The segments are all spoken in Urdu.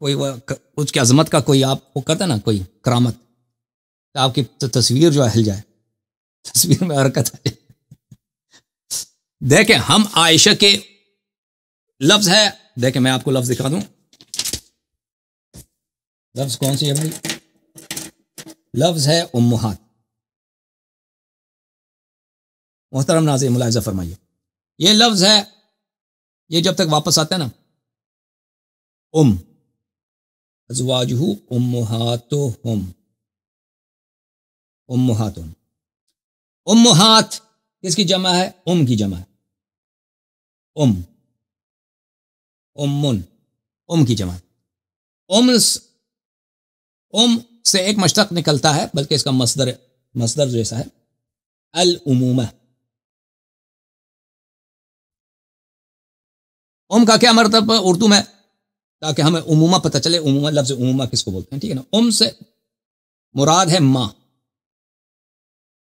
کوئی اس کی عظمت کا کوئی آپ کو کرتا ہے نا کوئی کرامت، آپ کی تصویر جو ہے ہل جائے، تصویر میں حرکت آ جائے۔ دیکھیں ہم عائشہ کے لفظ ہے، دیکھیں میں آپ کو لفظ دکھا دوں، لفظ کون سی ہے بھائی؟ لفظ ہے امہات۔ محترم ناظرین ملاحظہ فرمائیے، یہ لفظ ہے، یہ جب تک واپس آتا ہے نا، ازواجہ امہاتہم، امہاتہم، امہات کس کی جمع ہے؟ کی جمع ہے، امن کی جمع ہے۔ سے ایک مشتق نکلتا ہے، بلکہ اس کا مصدر جیسا ہے العمومہ۔ کا کیا مرتبہ اردو میں، تاکہ ہمیں عمومہ پتہ چلے، عمومہ لفظ عمومہ کس کو بولتے ہیں، ٹھیک ہے نا۔ سے مراد ہے ماں،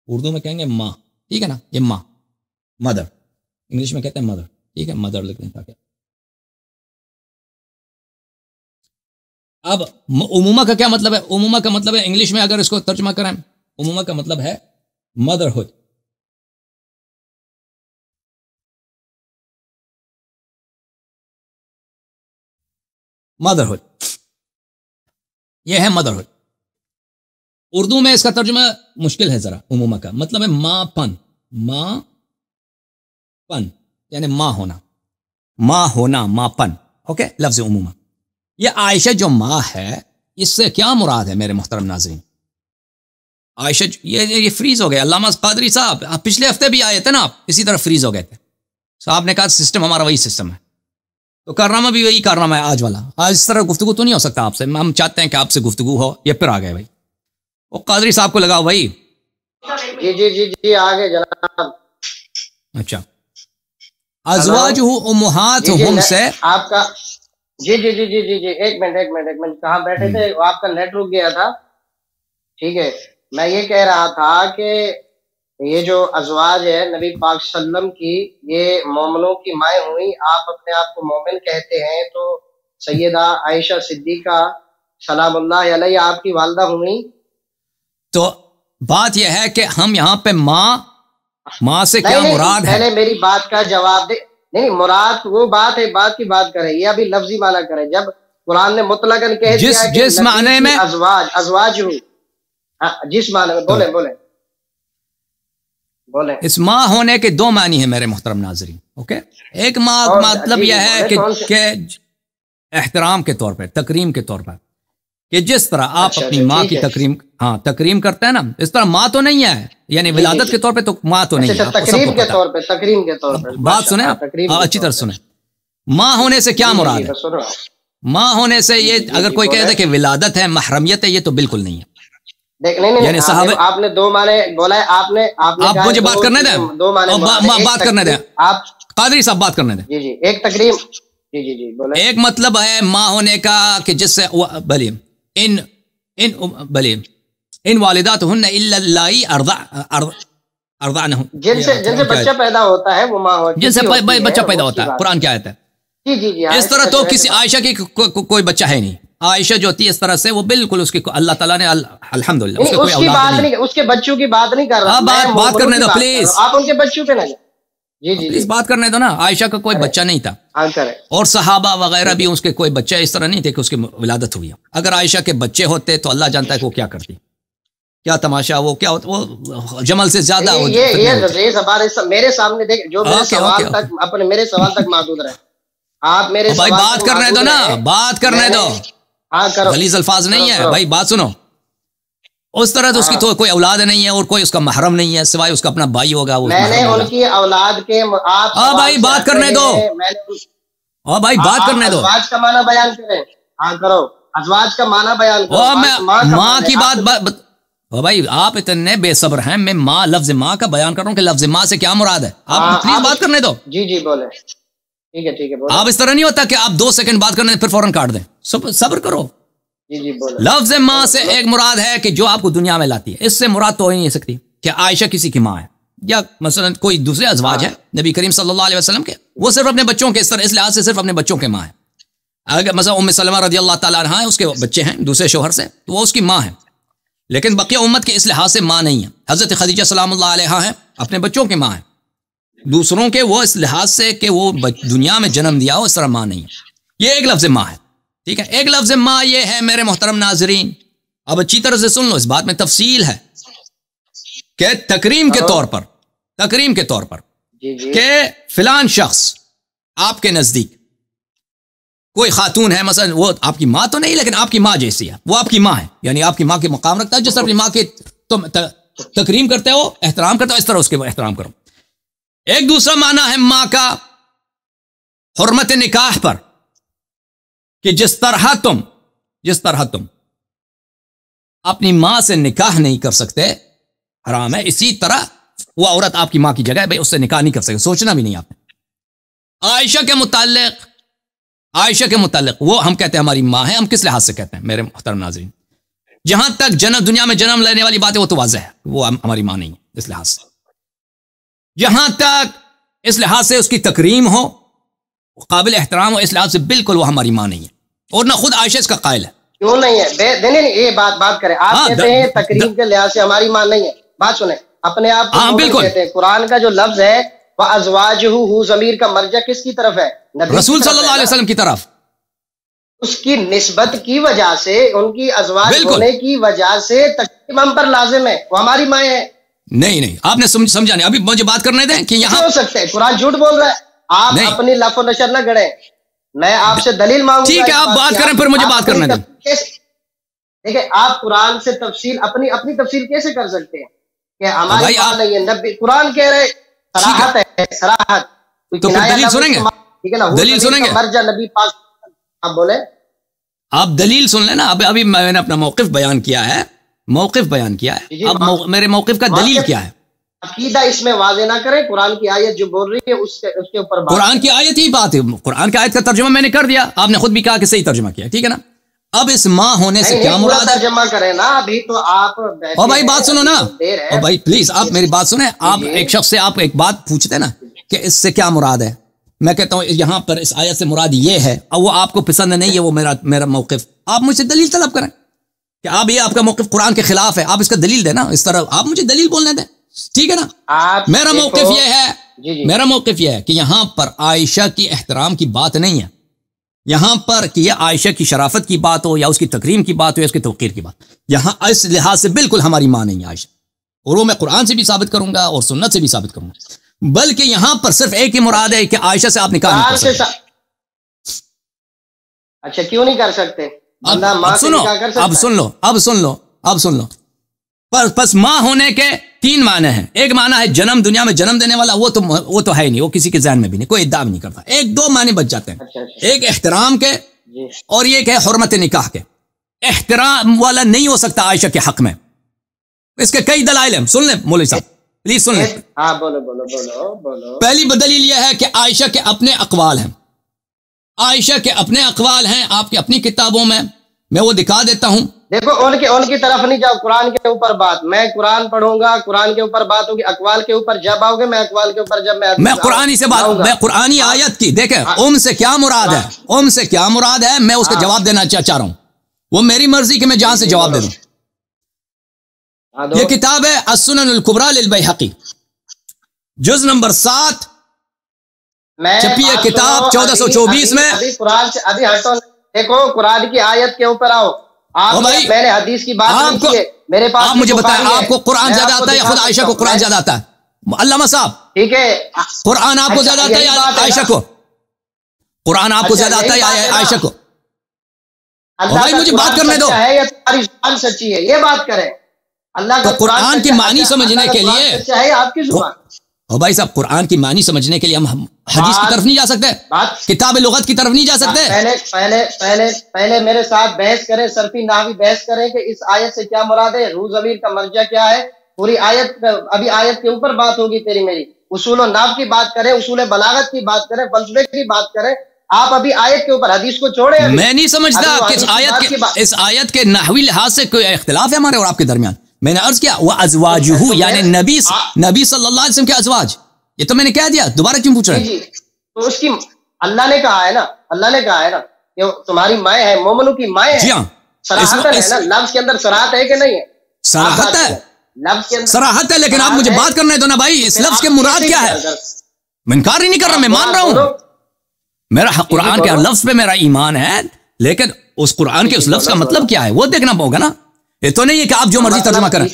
اردو میں کہیں گے ماں، ٹھیک ہے نا، یہ ماں، مدر، انگلش میں کہتے ہیں مدر، ٹھیک ہے، مدر لکھ لیں تاکہ۔ اب عمومہ کا کیا مطلب ہے؟ عمومہ کا مطلب ہے، انگلش میں اگر اس کو ترجمہ کریں، عمومہ کا مطلب ہے مدرہڈ۔ مدرہڈ، یہ ہے مدرہڈ۔ اردو میں اس کا ترجمہ مشکل ہے ذرا۔ عمومہ کا مطلب ہے ماں پن، ماں پن یعنی ماں ہونا، ماں ہونا، ماں پن، اوکے، لفظ عمومہ۔ یہ عائشہ جو ماں ہے، اس سے کیا مراد ہے میرے محترم ناظرین؟ عائشہ یہ فریز ہو گیا۔ علامہ قادری صاحب پچھلے ہفتے بھی آئے تھے نا، آپ اسی طرح فریز ہو گئے تھے، صاحب نے کہا سسٹم ہمارا وہی سسٹم ہے، تو کارنامہ بھی وہی کارنامہ ہے آج والا۔ آج اس طرح گفتگو تو نہیں ہو سکتا آپ سے، ہم چاہتے ہیں کہ آپ سے گفتگو ہو، یہ پھر آ گئے بھائی، وہ قادری صاحب کو لگاؤ بھائی۔ جی آگے جناب۔ اچھا، ازواجہ امہاتہم سے آپ کا جی ایک منٹ کہاں بیٹھے تھے؟ آپ کا نیٹ رک گیا تھا، ٹھیک ہے۔ میں یہ کہہ رہا تھا کہ یہ جو ازواج ہے نبی پاک صلی اللہ علیہ وسلم کی، یہ مومنوں کی مائیں ہوئی۔ آپ اپنے آپ کو مومن کہتے ہیں، تو سیدہ عائشہ صدیقہ سلام اللہ علیہ آپ کی والدہ ہوئی۔ تو بات یہ ہے کہ ہم یہاں پہ ماں سے کیا مراد ہے؟ پہلے میری بات کا جواب دے۔ نہیں، مراد وہ بات ہے، بات کی بات کریں، یہ ابھی لفظی معنی کریں۔ جب قرآن نے مطلقاً کہہ دیا کہ جس معنی میں ازواج ہوں، جس معنی میں بولیں۔ اس ماں ہونے کے دو معنی ہیں میرے محترم ناظرین، اوکے۔ ایک ماں مطلب یہ ہے کہ احترام کے طور پر، تکریم کے طور پر، کہ جس طرح آپ اپنی ماں کی تکریم کرتے ہیں نا، اس طرح ماں تو نہیں ہے، یعنی ولادت کے طور پہ تو ماں تو نہیں ہے، تکریم کے طور پہ بات سنیں اچھی طرح سنیں۔ ماں ہونے سے کیا مراد ہے؟ ماں ہونے سے یہ اگر کوئی کہے کہ ولادت ہے، محرمیت ہے، یہ تو بالکل نہیں ہے۔ یعنی صاحب آپ نے دو معنی بولا ہے، آپ مجھے بات کرنے دیں، بات کرنے دیں، آپ قادری صاحب بات کرنے دیں۔ جی ایک تکریم، جی بولیں۔ ایک مطلب ہے ماں ہونے کا کہ جس سے بلی ان والداتہن الا اللائی ارضعنہم، جن سے بچہ پیدا ہوتا ہے وہ ماں ہوتی ہے، جن سے بچہ پیدا ہوتا ہے، قرآن کیا آیت ہے؟ جی اس طرح تو کسی عائشہ کی کوئی بچہ ہے نہیں۔ عائشہ جو ہوتی ہے اس طرح سے، وہ بالکل اس کی اللہ تعالیٰ نے الحمدللہ اس کو کوئی اولاد نہیں، اس کے بچوں کی بات نہیں کر رہا، بات کرنے دو پلیز، آپ ان کے بچوں پہ نہ جائیں۔ پلیز بات کرنے دو نا۔ عائشہ کا کوئی بچہ نہیں تھا، اور صحابہ وغیرہ بھی اس کے کوئی بچہ اس طرح نہیں تھے کہ اس کی ولادت ہوئی۔ اگر عائشہ کے بچے ہوتے تو اللہ جانتا ہے کہ وہ کیا کرتی، کیا تماشا، وہ کیا ہوتا، وہ جمل سے زیادہ میرے سامنے دیکھ، جو میرے سوال تک اپنے میرے سوال تک محدود رہے، آپ میرے بھائی بات کرنے دو نا، بات کرنے دو، غلیظ الفاظ نہیں ہے بھائی، بات سنو۔ اس طرح تو اس کی تو کوئی اولاد نہیں ہے، اور کوئی اس کا محرم نہیں ہے سوائے اس کا اپنا بھائی ہوگا۔ میں نے ان کی اولاد کے بھائی بات کرنے دو، بھائی بات کرنے دو، ازواج کا معنی بیان کریں، کرو، ازواج کا معنی بیان کرو۔ ماں کی بات بھائی آپ اتنے بے صبر ہیں، میں لفظ ماں کا بیان کر رہا ہوں کہ لفظ ماں سے کیا مراد ہے، آپ پلیز بات کرنے دو۔ جی بولیں، ٹھیک ہے بولیں۔ آپ اس طرح نہیں ہوتا کہ آپ 2 سیکنڈ بات کرنے پھر فوراً کاٹ دیں، صبر کرو۔ جی بولیں۔ لفظ ماں سے ایک مراد ہے کہ جو آپ کو دنیا میں لاتی ہے، اس سے مراد تو ہو ہی نہیں سکتی کہ عائشہ کسی کی ماں ہے، یا مثلا کوئی دوسرے ازواج ہے نبی کریم صلی اللہ علیہ وسلم کے، وہ صرف اپنے بچوں کے اس لحاظ سے صرف اپنے بچوں کے ماں ہے۔ اگر مثلا ام سلمہ رضی اللہ تعالیٰ عنہ ہے، اس کے بچے ہیں دوسرے شوہر سے، تو وہ اس کی ماں ہے، لیکن بقیہ امت کے اس لحاظ سے ماں نہیں ہے. حضرت خدیجہ سلام اللہ علیہا ہیں، اپنے بچوں کے ماں ہیں، دوسروں کے وہ اس لحاظ سے کہ وہ دنیا میں جنم دیا ہو اس طرح ماں نہیں ہے. یہ ایک لفظ ماں ہے، ٹھیک ہے. ایک لفظ ماں یہ ہے میرے محترم ناظرین، اب اچھی طرح سے سن لو، اس بات میں تفصیل ہے کہ تکریم کے طور پر کہ فلان شخص آپ کے نزدیک کوئی خاتون ہے، مثلا وہ آپ کی ماں تو نہیں لیکن آپ کی ماں جیسی ہے، وہ آپ کی ماں ہے، یعنی آپ کی ماں کے مقام رکھتا ہے، جس طرح اپنی ماں کے تم تکریم کرتے ہو، احترام کرتے ہو، اس طرح اس کے احترام کرو. ایک دوسرا معنی ہے ماں کا حرمت نکاح پر، کہ جس طرح تم اپنی ماں سے نکاح نہیں کر سکتے، حرام ہے، اسی طرح وہ عورت آپ کی ماں کی جگہ ہے، بھائی اس سے نکاح نہیں کر سکتے، سوچنا بھی نہیں آپ نے. عائشہ کے متعلق وہ ہم کہتے ہیں ہماری ماں ہے. ہم کس لحاظ سے کہتے ہیں میرے محترم ناظرین؟ جہاں تک دنیا میں جنم لینے والی بات ہے وہ تو واضح ہے، وہ ہماری ماں نہیں ہے اس لحاظ سے. جہاں تک اس لحاظ سے اس کی تکریم ہو، قابل احترام ہو، اس لحاظ سے بالکل وہ ہماری ماں نہیں ہے، اور نہ خود عائشہ اس کا قائل ہے. کیوں نہیں ہے؟ نہیں یہ بات کریں. آپ کہتے ہیں تکریم کے لحاظ سے ہماری ماں نہیں ہے. بات سنیں، اپنے آپ کو بالکل کہتے ہیں. قرآن کا جو لفظ ہے وَأَزْوَاجُهُ، ضمیر کا مرجع کس کی طرف ہے؟ رسول صلی اللہ علیہ وسلم کی طرف. اس کی نسبت کی وجہ سے، ان کی ازواج ہونے کی وجہ سے تکریم ہم پر لازم ہے، وہ ہماری مائیں ہیں. نہیں آپ نے سمجھا نہیں. ابھی مجھے بات کرنے دیں کہ یہاں ہو سکتے ہیں قرآن جھوٹ بول رہا ہے. آپ اپنی لف و نشر نہ گڑیں، میں آپ سے دلیل مانگوں گا. ٹھیک ہے، آپ بات کریں، پھر مجھے بات کرنے دیں. دیکھیں، آپ قرآن سے تفصیل اپنی تفصیل کیسے کر سکتے ہیں کہ ہماری بات نہیں ہے؟ نبی قرآن کہہ رہے صراحت ہے، صراحت. تو پھر دلیل سنیں گے؟ ٹھیک ہے نا، دلیل سنیں گے؟ مرجع نبی پاک. آپ بولیں، آپ دلیل سن لیں نا. ابھی میں نے اپنا موقف بیان کیا ہے. اب میرے موقف کا دلیل کیا ہے؟ عقیدہ اس میں واضح نہ کریں. قرآن کی آیت جو بول رہی ہے اس کے اوپر قرآن کی آیت ہی بات ہے. قرآن کی آیت کا ترجمہ میں نے کر دیا، آپ نے خود بھی کہا کہ صحیح ترجمہ کیا، ٹھیک ہے نا. اب اس ماں ہونے سے کیا مراد ہے؟ ترجمہ کریں نا. ابھی تو آپ او بھائی بات سنو نا، او بھائی پلیز آپ میری بات سنیں. آپ ایک شخص سے آپ ایک بات پوچھتے نا کہ اس سے کیا مراد ہے، میں کہتا ہوں یہاں پر اس آیت سے مراد یہ ہے، اور وہ آپ کو پسند نہیں ہے، وہ میرا موقف. آپ مجھ سے دلیل طلب کریں کہ آپ یہ آپ کا موقف قرآن کے خلاف ہے، آپ اس کا دلیل دیں نا. اس طرح آپ مجھے دلیل بولنے دیں، ٹھیک ہے نا. میرا موقف یہ ہے کہ یہاں پر عائشہ کی احترام کی بات نہیں ہے. یہاں پر کہ یہ عائشہ کی شرافت کی بات ہو، یا اس کی تکریم کی بات ہو، یا اس کی توقیر کی بات، یہاں اس لحاظ سے بالکل ہماری ماں نہیں ہے عائشہ. اور وہ میں قرآن سے بھی ثابت کروں گا اور سنت سے بھی ثابت کروں گا. بلکہ یہاں پر صرف ایک ہی مراد ہے کہ عائشہ سے آپ نکاح نہیں کر سکتے. اچھا کیوں نہیں کر سکتے؟ اب سن لو. پس ماں ہونے کے 3 معنی ہیں. ایک معنی ہے دنیا میں جنم دینے والا، وہ تو ہے نہیں، وہ کسی کے ذہن میں بھی نہیں، کوئی ادعا بھی نہیں کرتا. 2 معنی بچ جاتے ہیں. ایک احترام کے اور ایک ہے حرمت نکاح کے. احترام والا نہیں ہو سکتا عائشہ کے حق میں. اس کے کئی دلائل ہیں، سن لیں مولوی صاحب پلیز سن لیں. ہاں بولو. پہلی دلیل یہ ہے کہ عائشہ کے اپنے اقوال ہیں. آپ کی اپنی کتابوں میں وہ دکھا دیتا ہوں. دیکھو ان کی طرف نہیں جاؤ. قرآن کے اوپر بات، میں قرآن پڑھوں گا، قرآن کے اوپر بات ہوگی. اقوال کے اوپر جب آؤ گے، میں اقوال کے اوپر میں قرآنی سے بات، میں قرآنی آیت کی دیکھیں سے کیا مراد ہے، میں اس کا جواب دینا چاہ رہا ہوں. وہ میری مرضی کہ میں جہاں سے جواب دے دوں. یہ کتاب ہے السنن الکبریٰ للبیہقی، جز نمبر 7، چھپی ہے کتاب 1424 میں. قرآن سے ابھی ہٹو. دیکھو قرآن کی آیت کے اوپر آؤ. میں نے حدیث کی بات نہیں کی ہے. میرے پاس آپ مجھے بتائیں، آپ کو قرآن زیادہ آتا ہے یا خود عائشہ کو قرآن زیادہ آتا ہے؟ علامہ صاحب ٹھیک ہے، قرآن آپ کو زیادہ آتا ہے یا عائشہ کو؟ قرآن آپ کو زیادہ آتا ہے یا عائشہ کو؟ بھائی مجھے بات کرنے دو. تمہاری زبان سچی ہے، یہ بات کریں. اللہ کا قرآن کی معنی سمجھنے کے لیے آپ کی زبان. بھائی صاحب قرآن کی معنی سمجھنے کے لیے ہم حدیث کی طرف نہیں جا سکتے، کتاب لغت کی طرف نہیں جا سکتے. پہلے میرے ساتھ بحث کریں، صرفی نحوی بحث کریں کہ اس آیت سے کیا مراد ہے، روح ضمیر کا مرجع کیا ہے. پوری آیت، ابھی آیت کے اوپر بات ہوگی تیری میری. اصول و نحو کی بات کریں، اصول بلاغت کی بات کریں، فلسفے کی بات کریں. آپ ابھی آیت کے اوپر، حدیث کو چھوڑیں. میں نہیں سمجھتا کہ اس آیت کے نحوی لحاظ سے کوئی اختلاف ہے ہمارے اور آپ کے درمیان. میں نے عرض کیا وہ ازواجہ، یعنی نبی صلی اللہ علیہ وسلم کے ازواج. یہ تو میں نے کہہ دیا، دوبارہ کیوں پوچھ رہے ہیں؟ تو اس کی اللہ نے کہا ہے نا یہ تمہاری مائیں ہیں، مومنوں کی مائیں ہیں. جی ہاں صراحت ہے نا، لفظ کے اندر صراحت ہے کہ نہیں ہے؟ صراحت ہے، لفظ کے اندر صراحت ہے، لیکن آپ مجھے بات کرنے دو نا بھائی، اس لفظ کے مراد کیا ہے؟ میں انکار ہی نہیں کر رہا، میں مان رہا ہوں، میرا قرآن کے لفظ پہ میرا ایمان ہے، لیکن اس قرآن کے اس لفظ کا مطلب کیا ہے وہ دیکھنا ہوگا نا. یہ تو نہیں ہے کہ آپ جو مرضی ترجمہ کریں.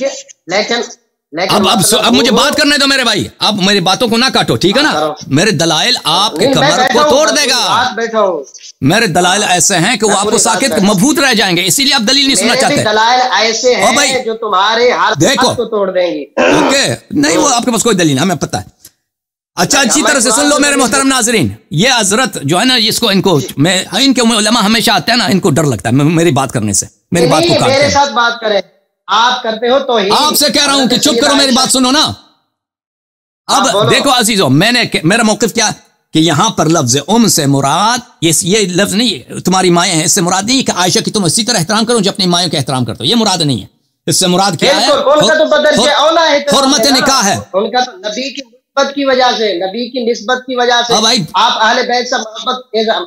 لیکن اب مجھے بات کرنے دو میرے بھائی، اب میری باتوں کو نہ کاٹو، ٹھیک ہے نا. میرے دلائل آپ کے کمر کو توڑ دے گا. میرے دلائل ایسے ہیں کہ وہ آپ کو ساکت مبہوت رہ جائیں گے، اسی لیے آپ دلیل نہیں سننا چاہتے. دلائل ایسے ہیں جو تمہارے ہر بات کو توڑ دیں گے. اوکے، نہیں وہ آپ کے پاس کوئی دلیل ہمیں پتہ ہے. اچھا اچھی طرح سے سن لو میرے محترم ناظرین، یہ حضرت جو ہے نا، اس کو ان کے علماء ہمیشہ آتے ہیں نا، ان کو ڈر لگتا ہے میری بات کرنے سے، میری بات کو کاٹتے ہیں. میرے ساتھ بات کریں، آپ کرتے ہو توہین. آپ سے کہہ رہا ہوں کہ چپ کرو، میری بات سنو نا. اب دیکھو عزیزو، میرا موقف کیا کہ یہاں پر لفظ سے مراد یہ لفظ نہیں تمہاری مائیں ہیں، اس سے مراد نہیں کہ عائشہ کی تم اسی طرح احترام کرو جو اپنی مائیں کا احترام کرتے ہو، یہ مراد نہیں ہے. اس سے مراد کیا ہے؟ حرمت نکاح ہے. ان کا تو نبی کی نسبت کی وجہ سے، نبی کی نسبت کی وجہ سے آپ اہل بیت سے محبت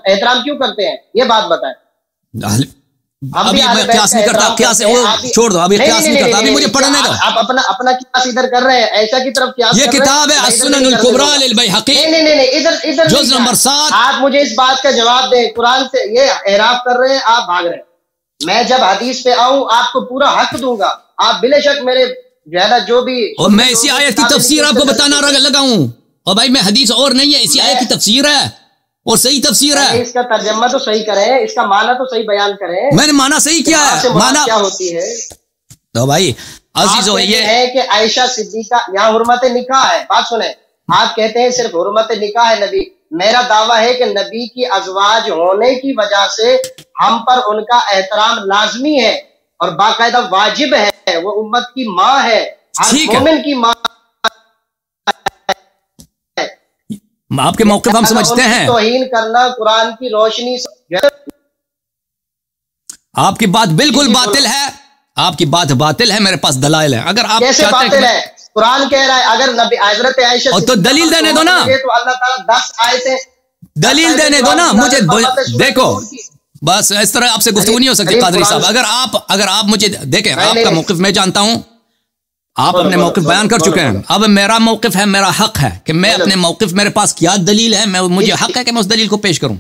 احترام کیوں کرتے ہیں؟ یہ بات بتائیں. ابھی میں قیاس نہیں کرتا، قیاس وہ چھوڑ دو، ابھی قیاس نہیں کرتا، ابھی مجھے پڑھنے دو. آپ اپنا قیاس ادھر کر رہے ہیں، ایسا کی طرف قیاس. یہ کتاب ہے السنن الکبریٰ للبیہقی، ادھر جز نمبر 7. آپ مجھے اس بات کا جواب دیں. قرآن سے یہ اعراض کر رہے ہیں، آپ بھاگ رہے ہیں. میں جب حدیث پہ آؤں آپ کو پورا حق دوں گا. آپ بلا شک میرے جو بھی، اور میں اسی آیت کی تفسیر آپ کو بتانا لگا ہوں. اور بھائی میں حدیث اور نہیں ہے، اسی آیت کی تفسیر ہے اور صحیح تفسیر ہے. اس کا ترجمہ تو صحیح کریں، اس کا معنی تو صحیح بیان کریں. میں نے معنی صحیح کیا ہے، معنی کیا ہوتی ہے تو بھائی عزیزو یہ ہے کہ عائشہ صدیقہ، یہاں حرمت نکاح ہے. بات سنیں، آپ کہتے ہیں صرف حرمت نکاح ہے نبی. میرا دعویٰ ہے کہ نبی کی ازواج ہونے کی وجہ سے ہم پر ان کا احترام لازمی ہے اور باقاعدہ واجب ہے. وہ امت کی ماں ہے، ہر مومن کی ماں. آپ کے موقف ہم سمجھتے ہیں. توہین کرنا قرآن کی روشنی سے، آپ کی بات بالکل باطل ہے، آپ کی بات باطل ہے، میرے پاس دلائل ہے. اگر آپ کیسے باطل ہے؟ قرآن کہہ رہا ہے اگر نبی حضرت عائشہ تو دلیل دینے دو نا، تو اللہ تعالیٰ 10 آیتیں دلیل دینے دو نا مجھے. دیکھو بس اس طرح آپ سے گفتگو نہیں ہو سکتی قادری صاحب. اگر آپ مجھے دیکھیں، آپ کا موقف میں جانتا ہوں، آپ اپنے موقف بیان کر چکے ہیں. اب میرا موقف ہے، میرا حق ہے کہ میں اپنے موقف، میرے پاس کیا دلیل ہے، مجھے حق ہے کہ میں اس دلیل کو پیش کروں.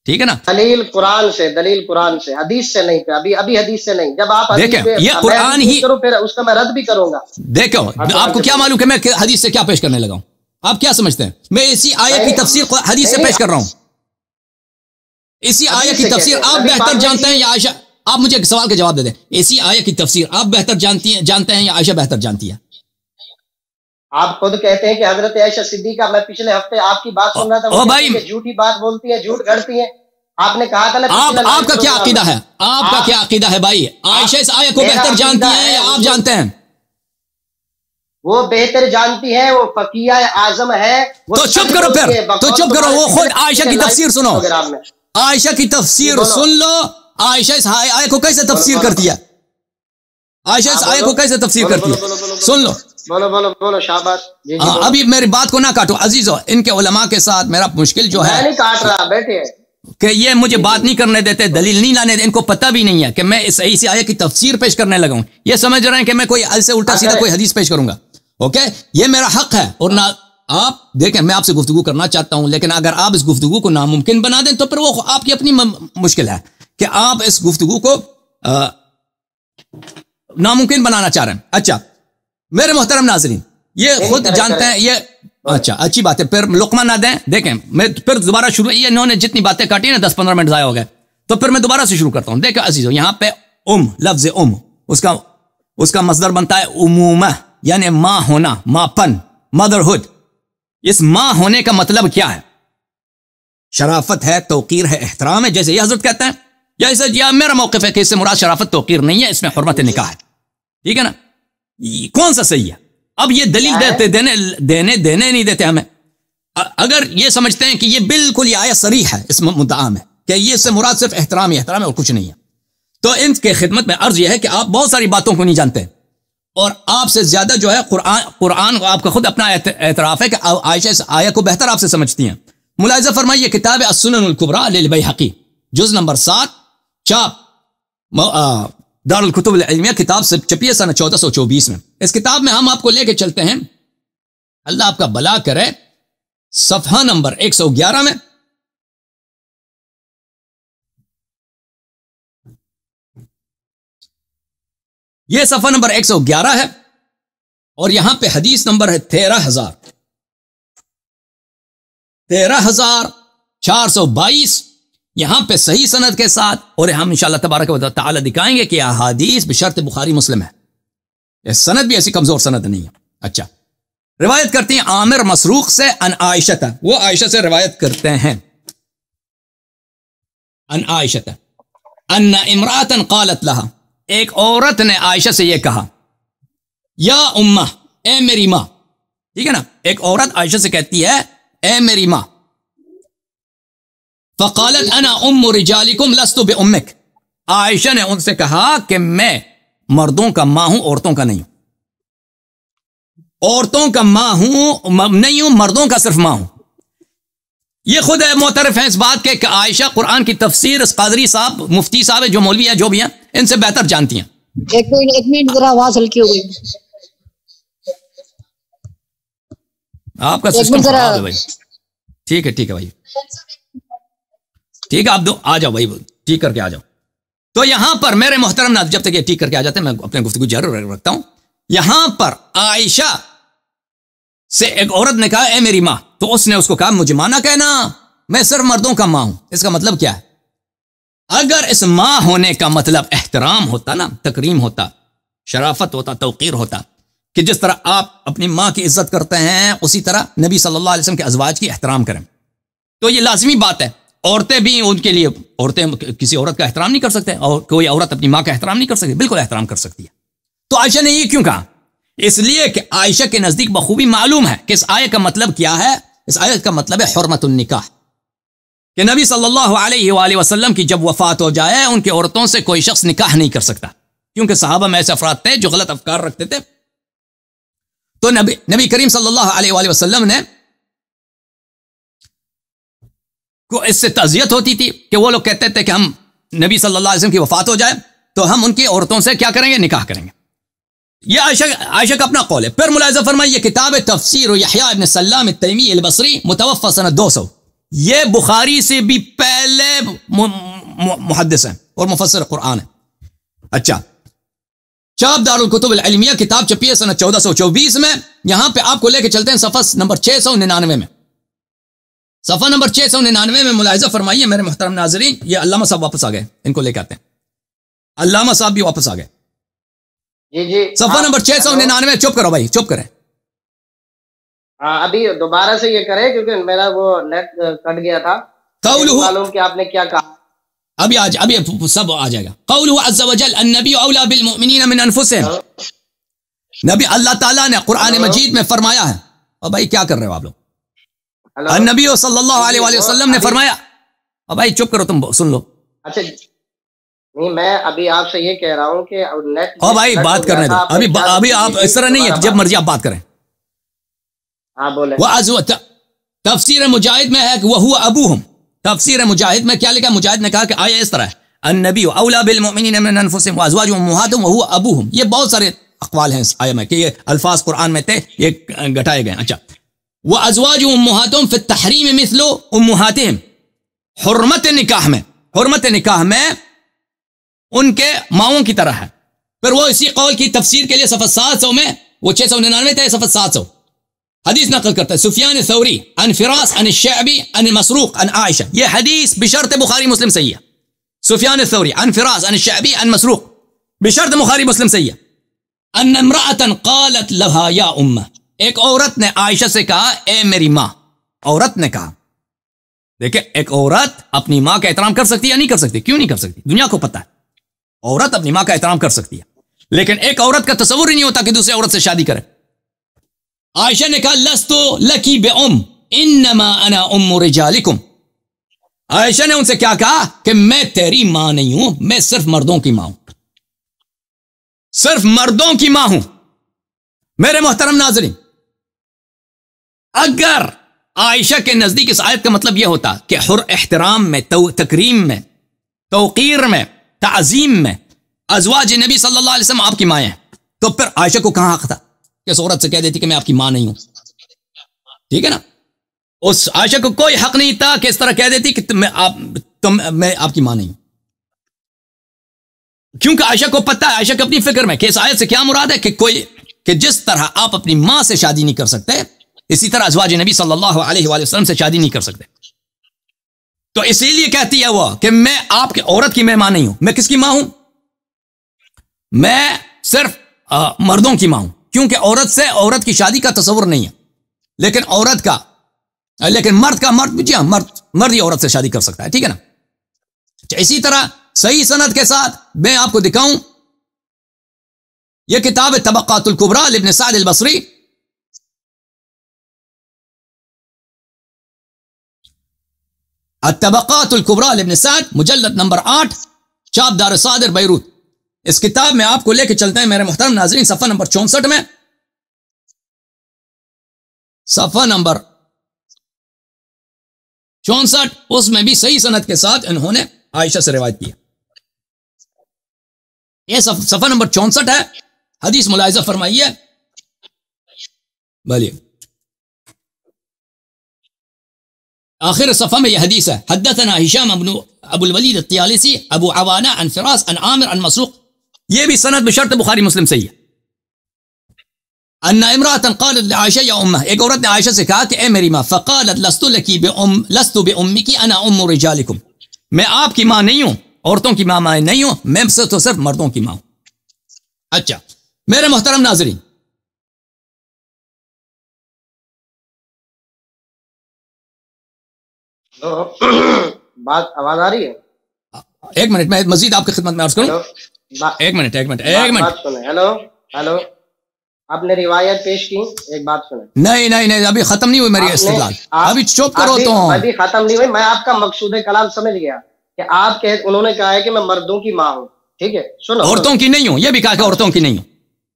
ٹھیک ہے نا؟ دلیل قرآن سے، حدیث سے نہیں. ابھی حدیث سے نہیں. جب آپ دیکھیں یہ قرآن ہی کرو پھر اس کا میں رد بھی کروں گا. دیکھو آپ کو کیا معلوم کہ میں حدیث سے کیا پیش کرنے لگا ہوں؟ آپ کیا سمجھتے ہیں؟ میں اسی آیت کی تفسیر کو حدیث سے پیش کر رہا ہوں. اسی آیت کی تفسیر آپ بہتر جانتے ہیں یا عائشہ؟ آپ مجھے ایک سوال کا جواب دے دیں. اسی آیت کی تفسیر آپ بہتر جانتے ہیں یا عائشہ بہتر جانتی ہے؟ آپ خود کہتے ہیں کہ حضرت عائشہ صدیقہ، میں پچھلے ہفتے آپ کی بات سن رہا تھا، بھائی جھوٹی بات بولتی ہے، جھوٹ گھڑتی ہے. آپ نے کہا تھا نا، آپ کا کیا عقیدہ ہے؟ آپ کا کیا عقیدہ ہے بھائی؟ عائشہ اس آیت کو بہتر جانتی ہیں یا آپ جانتے ہیں؟ وہ بہتر جانتی ہے، وہ فقیہ اعظم ہے. تو چپ کرو پھر، تو چپ کرو. وہ خود عائشہ کی تفسیر سنو، عائشہ کی تفسیر سن لو. عائشہ اس آیت کو کیسے تفسیر کرتی ہے؟ عائشہ اس آیت کو کیسے تفسیر کرتی ہے؟ سن لو. بولو شاباش. ابھی میری بات کو نہ کاٹو عزیزو. ان کے علماء کے ساتھ میرا مشکل جو ہے، میں نہیں کاٹ رہا، بیٹھے کہ یہ مجھے بات نہیں کرنے دیتے، دلیل نہیں لانے دیتے. ان کو پتہ بھی نہیں ہے کہ میں اس صحیح سی آیت کی تفسیر پیش کرنے لگا ہوں. یہ سمجھ رہے ہیں کہ میں کوئی ایسے الٹا سیدھا کوئی حدیث پیش کروں گا. اوکے، یہ میرا حق ہے. اور نہ آپ دیکھیں، میں آپ سے گفتگو کرنا چاہتا ہوں، لیکن اگر آپ اس گفتگو کو ناممکن بنا دیں تو پھر وہ آپ کی اپنی مشکل ہے کہ آپ اس گفتگو کو ناممکن بنانا چاہ رہے ہیں. اچھا میرے محترم ناظرین، یہ خود جانتے ہیں یہ. اچھا اچھی بات ہے، پھر لقمہ نہ دیں. دیکھیں میں پھر دوبارہ شروع، یہ انہوں نے جتنی باتیں کاٹی نا 10-15 منٹ ضائع ہو گئے، تو پھر میں دوبارہ سے شروع کرتا ہوں. دیکھیں عزیزو، یہاں پہ لفظ اس کا مصدر بنتا ہے امومہ، یعنی ماں ہونا، ماں پن، مدرہڈ. اس ماں ہونے کا مطلب کیا ہے؟ شرافت ہے، توقیر ہے، احترام ہے، جیسے یہ حضرت کہتے ہیں. یا میرا موقف ہے کہ اس سے مراد شرافت توقیر نہیں ہے، اس میں حرمت نکاح ہے. ٹھیک ہے نا؟ کون سا صحیح ہے؟ اب یہ دلیل دینے نہیں دیتے ہمیں. اگر یہ سمجھتے ہیں کہ یہ بالکل یہ آیت صریح ہے، اس مدعا میں کہ یہ اس سے مراد صرف احترام ہے اور کچھ نہیں ہے، تو ان کے خدمت میں عرض یہ ہے کہ آپ بہت ساری باتوں کو نہیں جانتے، اور آپ سے زیادہ جو ہے قرآن کو آپ کا خود اپنا اعتراف ہے کہ عائشہ اس آیت کو بہتر آپ سے سمجھتی ہیں. ملاحظہ فرمائیے، کتاب السنن الکبریٰ للبیہقی، جز نمبر 7 چاپ دار الکتب العلمیہ کتاب سے چھپی ہے سن 1424 میں. اس کتاب میں ہم آپ کو لے کے چلتے ہیں, اللہ آپ کا بھلا کرے, صفحہ نمبر 111 میں. یہ صفحہ نمبر 111 ہے اور یہاں پہ حدیث نمبر ہے 13,422. یہاں پہ صحیح سند کے ساتھ, اور ہم انشاءاللہ تبارک و تعالی دکھائیں گے کہ یہ احادیث بشرط بخاری مسلم ہے. یہ سند بھی ایسی کمزور سند نہیں ہے. اچھا, روایت کرتی ہیں عامر مسروق سے ان عائشہ, وہ عائشہ سے روایت کرتے ہیں ان عائشہ ان امرأة قالت لها, ایک عورت نے عائشہ سے یہ کہا, یا امہ, اے میری ماں. ٹھیک ہے نا, ایک عورت عائشہ سے کہتی ہے اے میری ماں. فقالت انا ام رجالکم لست بامک, عائشہ نے ان سے کہا کہ میں مردوں کا ماں ہوں, عورتوں کا نہیں ہوں. عورتوں کا ماں ہوں نہیں ہوں, مردوں کا صرف ماں ہوں. یہ خود معترف ہیں اس بات کے کہ عائشہ قرآن کی تفسیر اس قادری صاحب, مفتی صاحب جو مولوی ہیں جو بھی ہیں, ان سے بہتر جانتی ہیں. ایک منٹ ذرا آواز ہلکی ہو گئی. آپ کا سسٹم خراب ہے بھائی. ٹھیک ہے بھائی, ٹھیک ہے, آپ دو آ جاؤ بھائی, ٹھیک کر کے آ جاؤ. تو یہاں پر میرے محترم ناظرین, جب تک یہ ٹھیک کر کے آ جاتے ہیں میں اپنے گفتگو جاری رکھتا ہوں. یہاں پر عائشہ سے ایک عورت نے کہا اے میری ماں, تو اس نے اس کو کہا مجھے ماں نہ کہنا, میں صرف مردوں کا ماں ہوں. اس کا مطلب کیا ہے؟ اگر اس ماں ہونے کا مطلب احترام ہوتا نا, تکریم ہوتا, شرافت ہوتا, توقیر ہوتا, کہ جس طرح آپ اپنی ماں کی عزت کرتے ہیں اسی طرح نبی صلی اللہ علیہ وسلم کے ازواج کی احترام کریں, تو یہ لازمی بات ہے. عورتیں بھی ان کے لیے, عورتیں کسی عورت کا احترام نہیں کر سکتے, اور کوئی عورت اپنی ماں کا احترام نہیں کر سکتی, بالکل احترام کر سکتی ہے. تو عائشہ نے یہ کیوں کہا؟ اس لیے کہ عائشہ کے نزدیک بخوبی معلوم ہے کہ اس آیت کا مطلب کیا ہے. اس آیت کا مطلب ہے حرمت النکاح, کہ نبی صلی اللہ علیہ وآلہ وسلم کی جب وفات ہو جائے ان کی عورتوں سے کوئی شخص نکاح نہیں کر سکتا, کیونکہ صحابہ میں ایسے افراد تھے جو غلط افکار رکھتے تھے. تو نبی کریم صلی اللہ علیہ وآلہ وسلم نے کو اس سے تعزیت ہوتی تھی کہ وہ لوگ کہتے تھے کہ ہم نبی صلی اللہ علیہ وسلم کی وفات ہو جائے تو ہم ان کی عورتوں سے کیا کریں گے؟ نکاح کریں گے. یہ عائشہ کا اپنا قول ہے. پھر ملاحظہ فرمائیے, یہ کتاب تفسیر یحییٰ ابن سلام التیمی البصری متوفی سنہ 200, یہ بخاری سے بھی پہلے محدث ہیں اور مفسر قرآن ہیں. اچھا, چاپ دار الکتب العلمیہ کتاب چھپی ہے سنہ 1424 میں. یہاں پہ آپ کو لے کے چلتے ہیں صفحہ نمبر 699 میں. صفحہ نمبر 699 میں ملاحظہ فرمائیے میرے محترم ناظرین, یہ علامہ صاحب واپس آ گئے, ان کو لے کے آتے ہیں. علامہ صاحب بھی واپس آ گئے. جی صفحہ نمبر 699. چپ کرو بھائی, چپ کریں. ابھی دوبارہ سے یہ کرے کیونکہ میرا وہ نیٹ کٹ گیا تھا. معلوم کہ آپ نے کیا کہا. ابھی سب آ جائے گا. قوله عز وجل النبی اولا بالمؤمنین من انفسهم. نبی اللہ تعالیٰ نے قرآن مجید میں فرمایا ہے, اور بھائی کیا کر رہے ہو آپ لوگ؟ النبی صلی اللہ علیہ وآلہ وسلم نے فرمایا. اور بھائی چپ کرو, تم سن لو. اچھا نہیں, میں ابھی آپ سے یہ کہہ رہا ہوں کہ او بھائی بات کرنے دو. ابھی آپ اس طرح نہیں ہے, جب مرضی آپ بات کریں. ہاں بولیں. تفسیر مجاہد میں ہے کہ وہ ابوہم. تفسیر مجاہد میں کیا لکھا؟ مجاہد نے کہا کہ آیا اس طرح ہے, النبی اولا بالمؤمنین من انفسهم وازواجهم امهاتهم وهو ابوہم. یہ بہت سارے اقوال ہیں اس آیت میں کہ یہ الفاظ قرآن میں تھے, یہ گھٹائے گئے. اچھا, وازواجهم امهاتهم في التحریم مثل امهاتهم. حرمت نکاح میں ان کے ماؤں کی طرح ہے. پھر وہ اسی قول کی تفسیر کے لیے صفحہ 700 میں, وہ 699 تھے, صفحہ 700 حدیث نقل کرتا ہے سفیان ثوری عن فراس عن الشعبی عن مسروق عن عائشہ. یہ حدیث بشرط بخاری مسلم صحیح ہے. سفیان ثوری عن فراس عن الشعبی عن مسروق بشرط بخاری مسلم صحیح ہے. ان امرأة قالت لها یا امہ, ایک عورت نے عائشہ سے کہا اے میری ماں. عورت نے کہا, دیکھیں ایک عورت اپنی ماں کا احترام کر سکتی ہے یا نہیں کر سکتی؟ کیوں نہیں کر سکتی؟ دنیا کو پتہ ہے عورت اپنی ماں کا احترام کر سکتی ہے, لیکن ایک عورت کا تصور ہی نہیں ہوتا کہ دوسری عورت سے شادی کرے. عائشہ نے کہا لستو لکی بأم انما انا ام رجالکم. عائشہ نے ان سے کیا کہا کہ میں تیری ماں نہیں ہوں, میں صرف مردوں کی ماں ہوں, صرف مردوں کی ماں ہوں. میرے محترم ناظرین, اگر عائشہ کے نزدیک اس آیت کا مطلب یہ ہوتا کہ احترام میں, تکریم میں, توقیر میں، تعظیم میں ازواج نبی صلی اللہ علیہ وسلم آپ کی مائیں ہیں، تو پھر عائشہ کو کہاں حق تھا کہ اس عورت سے کہہ دیتی کہ میں آپ کی ماں نہیں ہوں؟ ٹھیک ہے نا، اس عائشہ کو کوئی حق نہیں تھا کہ اس طرح کہہ دیتی کہ میں آپ کی ماں نہیں ہوں، کیونکہ عائشہ کو پتہ ہے، عائشہ کو اپنی فکر میں کہ اس آیت سے کیا مراد ہے کہ جس طرح آپ اپنی ماں سے شادی نہیں کر سکتے، اسی طرح ازواج نبی صلی اللہ علیہ وآلہ وسلم سے شادی نہیں کر سکتے. تو اسی لیے کہتی ہے وہ کہ میں آپ کی عورت کی میں ماں نہیں ہوں. میں کس کی ماں ہوں؟ میں صرف مردوں کی ماں ہوں، کیونکہ عورت کی شادی کا تصور نہیں ہے، لیکن مرد ہی عورت سے شادی کر سکتا ہے. ٹھیک ہے نا. اسی طرح صحیح سند کے ساتھ میں آپ کو دکھاؤں، یہ کتاب طبقات الکبریٰ لابن سعد البصری، الطبقات الکبریٰ لابن سعد، مجلد نمبر 8، چاپ دار صادر بیروت. اس کتاب میں آپ کو لے کے چلتے ہیں میرے محترم ناظرین، صفحہ نمبر 64 میں، صفحہ نمبر 64، اس میں بھی صحیح سند کے ساتھ انہوں نے عائشہ سے روایت کیا. یہ صفحہ نمبر 64 ہے، حدیث ملاحظہ فرمائیے. بلیے آخر صفحہ میں یہ حدیث ہے، حدثنا ہشام ابو الولید الطیالسی ابو عوانہ عن فراس عن عامر عن مسروق. یہ بھی سند بشرط بخاری مسلم صحیح ہے. ان امرأة قالت لعائشہ یا امہ، ایک عورت نے عائشہ سے کہا کہ اے میری ماں، فقالت لست بأمک انا ام رجالکم، میں آپ کی ماں نہیں ہوں، عورتوں کی ماں نہیں ہوں، میں تو صرف مردوں کی ماں ہوں. اچھا میرے محترم ناظرین، بات آواز آ رہی ہے؟ ایک منٹ میں مزید آپ کی خدمت میں عرض کروں. ایک منٹ ہیلو، آپ نے روایت پیش کی، ایک بات سنیں. نہیں ابھی ختم نہیں ہوئی میری استدلال، ابھی چپ کرو. تو ابھی ختم نہیں ہوئی، میں آپ کا مقصود کلام سمجھ گیا کہ انہوں نے کہا ہے کہ میں مردوں کی ماں ہوں. ٹھیک ہے، سنو. عورتوں کی نہیں ہوں، یہ بھی کہا کہ عورتوں کی نہیں ہوں.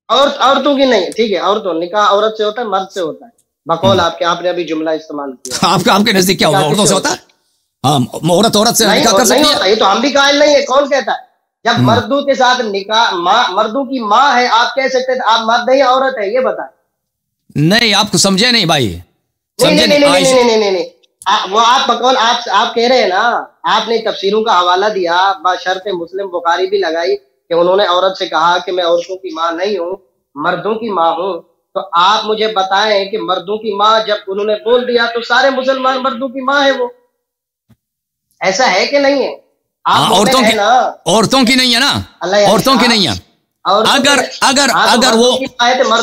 عورتوں کی نہیں، ٹھیک ہے. نکاح عورت سے ہوتا ہے، مرد سے ہوتا ہے. بقول آپ نے ابھی جملہ استعمال کیا. آپ کے نزدیک کیا ہوگا؟ عورتوں سے ہوتا ہے؟ ہاں، عورت سے نکاح کر سکتی ہے. یہ تو ہم بھی قائل نہیں ہے. کون کہتا ہے؟ جب مردوں کے ساتھ نکاح، مردوں کی ماں ہے، آپ کہہ سکتے ہیں آپ مرد ہے یا عورت ہے؟ یہ بتائیں. نہیں، آپ کو سمجھے نہیں بھائی. نہیں، وہ آپ بقول آپ کہہ رہے ہیں نا، آپ نے تفسیروں کا حوالہ دیا، بشرط مسلم بخاری بھی لگائی کہ انہوں نے عورت سے کہا کہ میں عورتوں کی ماں نہیں ہوں، مردوں کی ماں ہوں. تو آپ مجھے بتائیں کہ مردوں کی ماں جب انہوں نے بول دیا تو سارے مسلمان مردوں کی ماں ہے، وہ ایسا ہے کہ نہیں ہے؟ عورتوں کی نہیں ہے نا، عورتوں کی نہیں ہے.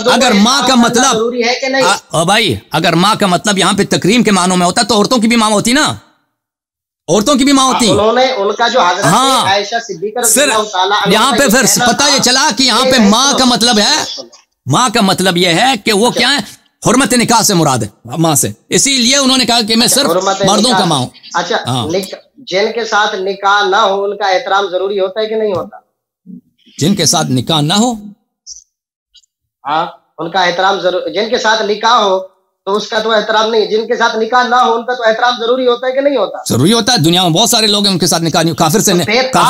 اگر ماں کا مطلب ضروری ہے کہ نہیں بھائی، اگر ماں کا مطلب یہاں پہ تکریم کے معنوں میں ہوتا تو عورتوں کی بھی ماں ہوتی نا، عورتوں کی بھی ماں ہوتی. انہوں نے ان کا جو حضرت عائشہ صدیقہ رضی اللہ تعالی عنہا، یہاں پہ پھر پتہ یہ چلا کہ یہاں پہ ماں کا مطلب ہے، ماں کا مطلب یہ ہے کہ وہ کیا ہے، حرمت نکاح سے مراد ہے ماں سے. اسی لیے انہوں نے کہا کہ میں صرف مردوں کا ماں ہوں. اچھا، جن کے ساتھ نکاح نہ ہو ان کا احترام ضروری ہوتا ہے کہ نہیں ہوتا؟ جن کے ساتھ نکاح نہ ہو، ہاں، ان کا احترام جن کے ساتھ نکاح ہو تو اس کا تو احترام نہیں، جن کے ساتھ نکاح نہ ہو ان کا تو احترام ضروری ہوتا ہے کہ نہیں ہوتا؟ ضروری ہوتا ہے. دنیا میں بہت سارے لوگ ہیں ان کے ساتھ نکاح نہیں، کافر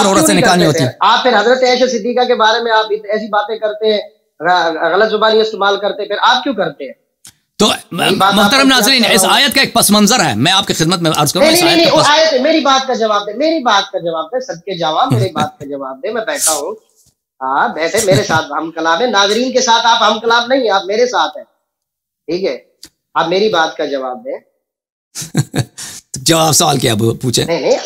عورت سے نکاح نہیں ہوتی. آپ پھر حضرت عائشہ صدیقہ کے بارے میں آپ ایسی باتیں کرتے ہیں، غلط زبانی استعمال کرتے، پھر آپ کیوں کرتے ہیں؟ تو محترم ناظرین، اس آیت کا ایک پس منظر ہے، میں آپ کی خدمت میں عرض کروں. میری بات کا جواب دے، سب کے جواب، میری بات کا جواب دے. میں بیٹھا ہوں، ہاں بیٹھے، میرے ساتھ ہم کلام ہے. ناظرین کے ساتھ آپ ہم کلام نہیں، آپ میرے ساتھ ہیں. ٹھیک ہے، آپ میری بات کا جواب دیں. جواب سوال کیا پوچھے؟ نہیں،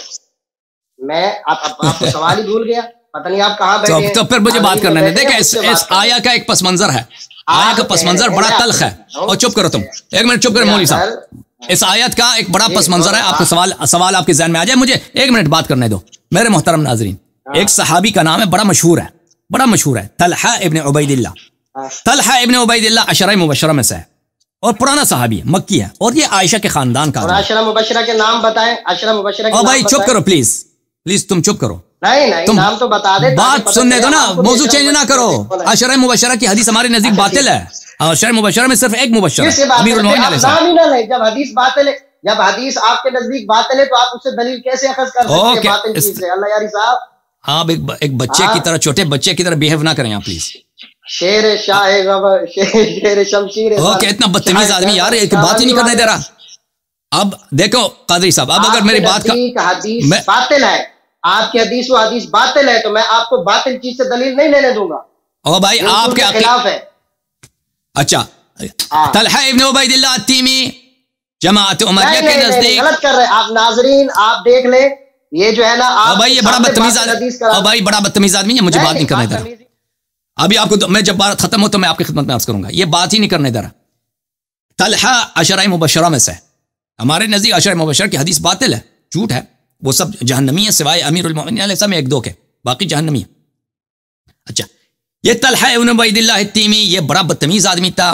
میں آپ کو سوال ہی بھول گیا، پتہ نہیں آپ کہاں بیٹھے ہیں. تو پھر مجھے بات کرنے دیں. دیکھیں اس آیا کا ایک پس منظر ہے، آیا کا پس منظر بڑا تلخ ہے. اور چپ کرو تم، ایک منٹ چپ کرو مولوی صاحب. اس آیت کا ایک بڑا پس منظر ہے. آپ کو سوال آپ کے ذہن میں آ جائے، مجھے ایک منٹ بات کرنے دو. میرے محترم ناظرین، ایک صحابی کا نام ہے، بڑا مشہور ہے، طلحہ ابن عبید اللہ. طلحہ ابن عبید اللہ عشرہ مبشرہ میں سے ہے اور پرانا صحابی ہے، مکی ہے، اور یہ عائشہ کے خاندان کا. عشرہ مبشرہ کے نام بتائیں. عشرہ مبشرہ کے بھائی چپ کرو پلیز تم چپ کرو. نہیں، نام تو بتا دے، بات سننے دو نا، موضوع چینج نہ کرو. عشرہ مبشرہ کی حدیث ہمارے نزدیک باطل ہے. عشرہ مبشرہ میں صرف ایک مبشر ہے، امیر المومنین علیہ السلام. جب حدیث باطل ہے جب حدیث آپ کے نزدیک باطل ہے تو آپ اس سے دلیل کیسے اخذ کر سکتے ہیں باطل چیز سے؟ اللہ یاری صاحب آپ ایک بچے کی طرح، چھوٹے بچے کی طرح بیہیو نہ کریں آپ پلیز. شیر شاہ شیر شمشیر اوکے، اتنا بدتمیز آدمی یار، ایک بات ہی نہیں کرنے دے رہا. اب دیکھو قادری صاحب، اب اگر میری بات کا حدیث باطل ہے، آپ کی حدیث و حدیث باطل ہے، تو میں آپ کو باطل چیز سے دلیل نہیں لینے دوں گا. او بھائی آپ کے خلاف ہے. اچھا، طلحہ ابن عبید اللہ التیمی جماعت عمریہ کے نزدیک غلط کر رہے ہیں آپ. ناظرین آپ دیکھ لیں، یہ جو ہے نا آپ بھائی یہ بڑا بدتمیز آدمی، بھائی بڑا بدتمیز آدمی ہے، مجھے بات نہیں کرنے دے رہا. ابھی آپ کو میں جب بات ختم ہو تو میں آپ کی خدمت میں عرض کروں گا، یہ بات ہی نہیں کرنے دے رہا. طلحہ عشرہ مبشرہ میں سے، ہمارے نزدیک عشرہ مبشرہ کی حدیث باطل ہے، جھوٹ ہے، وہ سب جہنمی ہے سوائے امیر المؤمنین علیہ السلام ایک دو کے، باقی جہنمی ہے. اچھا، یہ طلحہ ابن عبید اللہ التیمی یہ بڑا بدتمیز آدمی تھا،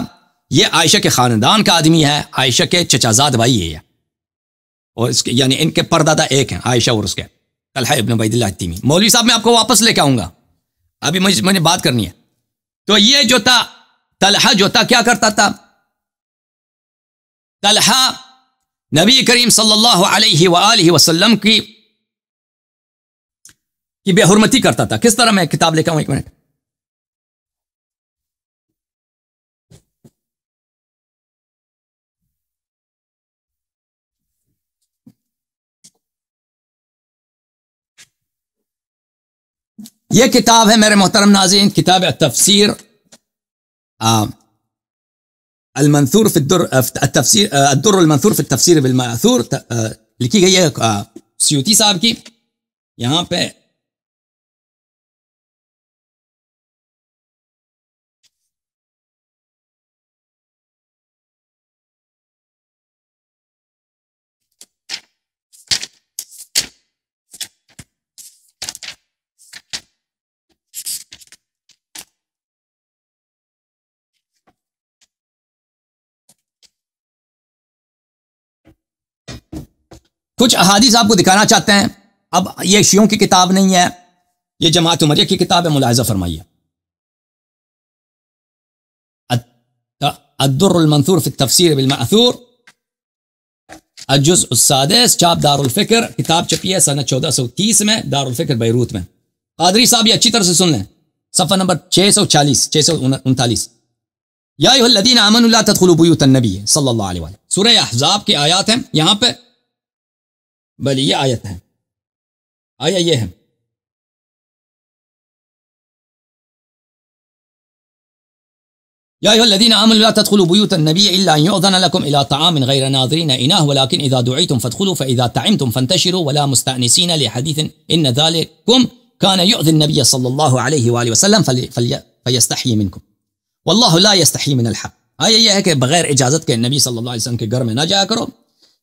یہ عائشہ کے خاندان کا آدمی ہے، عائشہ کے چچازاد بھائی ہے، اور اس کے یعنی ان کے پردادا ایک ہیں، عائشہ اور اس کے طلحہ ابن عبید اللہ التیمی. مولوی صاحب میں آپ کو واپس لے کے آؤں گا، ابھی مجھے بات کرنی ہے. تو یہ جو تھا طلحہ جو تھا کیا کرتا تھا؟ طلحہ نبی کریم صلی اللہ علیہ وآلہ وسلم کی بے حرمتی کرتا تھا. کس طرح؟ میں کتاب لے کے آؤں، ایک منٹ. یہ کتاب ہے میرے محترم ناظرین، کتاب التفسیر المنثور فی الدر المنثور فی التفسیر بالمأثور، لکھی گئی ہے سیوطی صاحب کی. یہاں پہ کچھ احادیث آپ کو دکھانا چاہتے ہیں. اب یہ شیعوں کی کتاب نہیں ہے، یہ جماعت عمریہ کی کتاب ہے، ملاحظہ فرمائیے. الدر المنثور فی التفسیر بالمأثور، الجزء السادس، چاپ دار الفکر، کتاب چھپی ہے سنہ 1430 میں، دار الفکر بیروت میں. قادری صاحب یہ اچھی طرح سے سن لیں، صفحہ نمبر 639. یا ایھا الذین آمنوا لا تدخلوا بیوت النبی صلی اللہ علیہ وسلم، سورہ احزاب کی آیات ہیں یہاں پہ. بل یہ آیت ہے، آیا یہ ہے. یا ایھا الذین آمنوا لا تدخلوا بیوت النبی الا ان یؤذن لکم الی طعام غیر ناظرین اناہ ولکن اذا دعیتم فادخلوا فاذا طعمتم فانتشروا ولا مستأنسین لحدیث ان ذلکم کان یؤذی النبی صلی اللہ علیہ وآلہ وسلم فیستحی منکم واللہ لا یستحی من الحق. آیا یہ ہے کہ بغیر اجازت کے نبی صلی اللہ علیہ وسلم کے گھر میں نہ جایا کرو،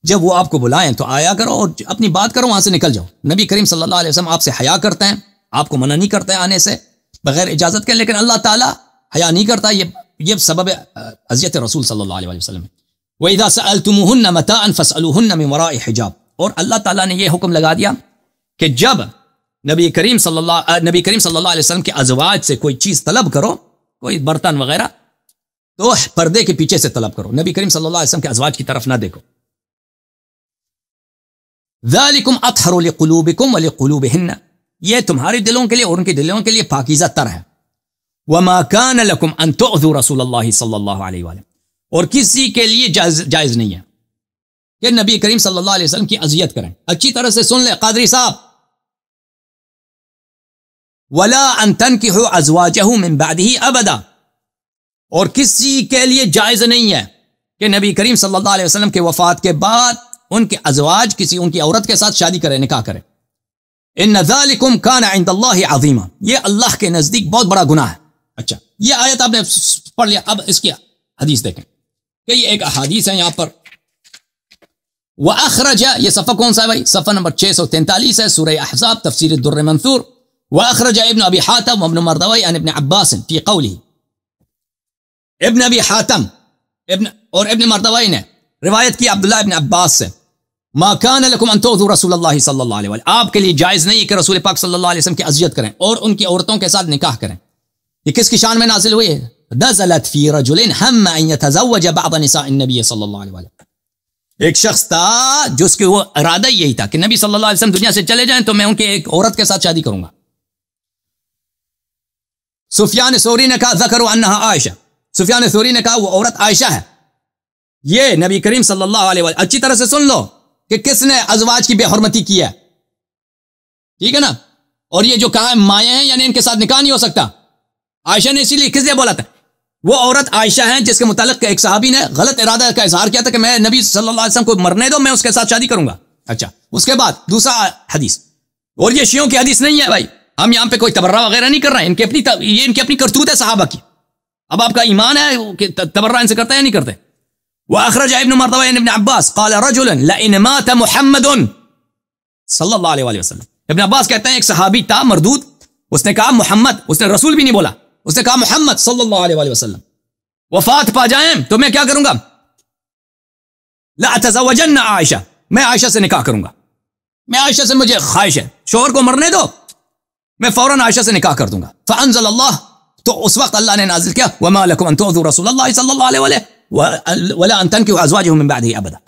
جب وہ آپ کو بلائیں تو آیا کرو اور اپنی بات کرو، وہاں سے نکل جاؤ. نبی کریم صلی اللہ علیہ وسلم آپ سے حیا کرتے ہیں، آپ کو منع نہیں کرتے آنے سے بغیر اجازت کے، لیکن اللہ تعالیٰ حیا نہیں کرتا. یہ سبب اذیت رسول صلی اللہ علیہ وسلم. وَإِذَا سَأَلْتُمُوهُنَّ مَتَاعًا فَاسْأَلُوهُنَّ مِنْ وَرَاءِ حِجَابٍ، اور اللہ تعالیٰ نے یہ حکم لگا دیا کہ جب نبی کریم صلی اللہ علیہ وسلم کے ازواج سے کوئی چیز طلب کرو، کوئی برتن وغیرہ، تو پردے کے پیچھے سے طلب کرو، نبی کریم صلی اللہ علیہ وسلم کے ازواج کی طرف نہ دیکھو. ذالکم اطہر لقلوبکم ولقلوبہن، یہ تمہارے دلوں کے لیے اور ان کے دلوں کے لیے پاکیزہ تر ہے. وما کان لکم ان تؤذوا رسول اللہ صلی اللہ علیہ وآلہ، اور کسی کے لیے جائز نہیں ہے کہ نبی کریم صلی اللہ علیہ وسلم کی اذیت کریں. اچھی طرح سے سن لے قادری صاحب. ولا ان تنکحوا ازواجہ من بعدہ ابدا، اور کسی کے لیے جائز نہیں ہے کہ نبی کریم صلی اللہ علیہ وسلم کے وفات کے بعد ان کے ازواج کسی ان کی عورت کے ساتھ شادی کرے، نکاح کرے. ان ذالکم کان عند اللہ عظیما، یہ اللہ کے نزدیک بہت بڑا گناہ ہے. اچھا، یہ آیت آپ نے پڑھ لیا، اب اس کی حدیث دیکھیں کہ یہ ایک احادیث ہے یہاں پر. واخرج، یہ صفحہ کون سا ہے بھائی؟ صفحہ نمبر 643 ہے، سورہ احزاب، تفسیر الدر المنثور. واخرج ابن ابی حاتم وابن مردوی عن ابن عباس فی قوله، ابن ابی حاتم اور ابن مردوی نے روایت کی عبداللہ ابن عباس سے، ما کان لکم ان تؤذوا رسول اللہ صلی اللہ علیہ وسلم، آپ کے لیے جائز نہیں کہ رسول پاک صلی اللہ علیہ وسلم کی اذیت کریں اور ان کی عورتوں کے ساتھ نکاح کریں. یہ کس کی شان میں نازل ہوئی ہے؟ نزلت فی رجل ہم ان یتزوج بعض نساء النبی صلی اللہ علیہ وسلم، ایک شخص تھا جس کے وہ ارادہ یہی تھا کہ نبی صلی اللہ علیہ وسلم دنیا سے چلے جائیں تو میں ان کے ایک عورت کے ساتھ شادی کروں گا. سفیان ثوری نے کہا ذکروا انہا عائشہ. سفیان ثوری نے کہا وہ عورت عائشہ ہے. یہ نبی کریم صلی اللہ علیہ وسلم, اچھی طرح سے سن لو کہ کس نے ازواج کی بے حرمتی کی ہے, ٹھیک ہے نا. اور یہ جو کہا ہے مائیں ہیں, یعنی ان کے ساتھ نکاح نہیں ہو سکتا. عائشہ نے اسی لیے کس لیے بولا تھا؟ وہ عورت عائشہ ہیں جس کے متعلق ایک صحابی نے غلط ارادہ کا اظہار کیا تھا کہ میں نبی صلی اللہ علیہ وسلم کو مرنے دو, میں اس کے ساتھ شادی کروں گا. اچھا, اس کے بعد دوسرا حدیث, اور یہ شیعوں کی حدیث نہیں ہے بھائی, ہم یہاں پہ کوئی تبرہ وغیرہ نہیں کر رہے ہیں, یہ ان کی اپنی کرتوت ہے صحابہ کی. اب آپ کا ایمان ہے کہ تبرہ ان سے کرتے ہیں یا نہیں کرتے؟ وَأَخْرَجَ ابن مردوية ابن عباس قال رجل لئن مات محمد صلی اللہ علیہ وسلم. ابن عباس کہتے ہیں ایک صحابی تھا مردود, اس نے کہا محمد, اس نے رسول بھی نہیں بولا, اس نے کہا محمد صلی اللہ علیہ وسلم وفات پا جائیں تو میں کیا کروں گا؟ لأتزوجن عائشہ, میں عائشہ سے نکاح کروں گا. میں عائشہ سے مجھے خواہش ہے, شوہر کو مرنے دو, میں فوراً عائشہ سے نکاح کر دوں گا. فانزل اللہ, تو اس وقت اللہ نے نازل کیا وما لکم ان تؤذوا رسول اللہ صلی اللہ علیہ وسلم ولا ان تنكحوا ازواجه من بعده ابدا,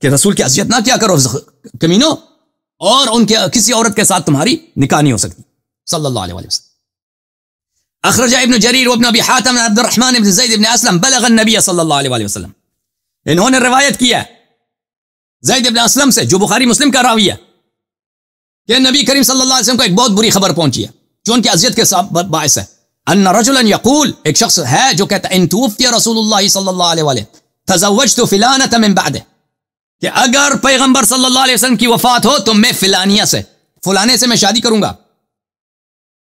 کہ رسول کی اذیت نہ کیا کرو کمینو, اور ان کے کسی عورت کے ساتھ تمہاری نکاح نہیں ہو سکتی صلی اللہ علیہ وسلم. اخرج ابن جریر وابن ابی حاتم عبد الرحمن بن زید بن اسلم بلغ النبی صلی اللہ علیہ وسلم. انہوں نے روایت کیا زید بن اسلم سے, جو بخاری مسلم کا راوی ہے, کہ نبی کریم صلی اللہ علیہ وسلم کو ایک بہت بری خبر پہنچی ہے جو ان کی اذیت کے باعث ہے. ان رجلا یقول, ایک شخص ہے جو کہتا ہے ان توفی رسول اللہ صلی اللہ علیہ وسلم تزوجت فلانة من بعده, کہ اگر پیغمبر صلی اللہ علیہ وسلم کی وفات ہو تو میں فلانیہ سے, فلانے سے میں شادی کروں گا.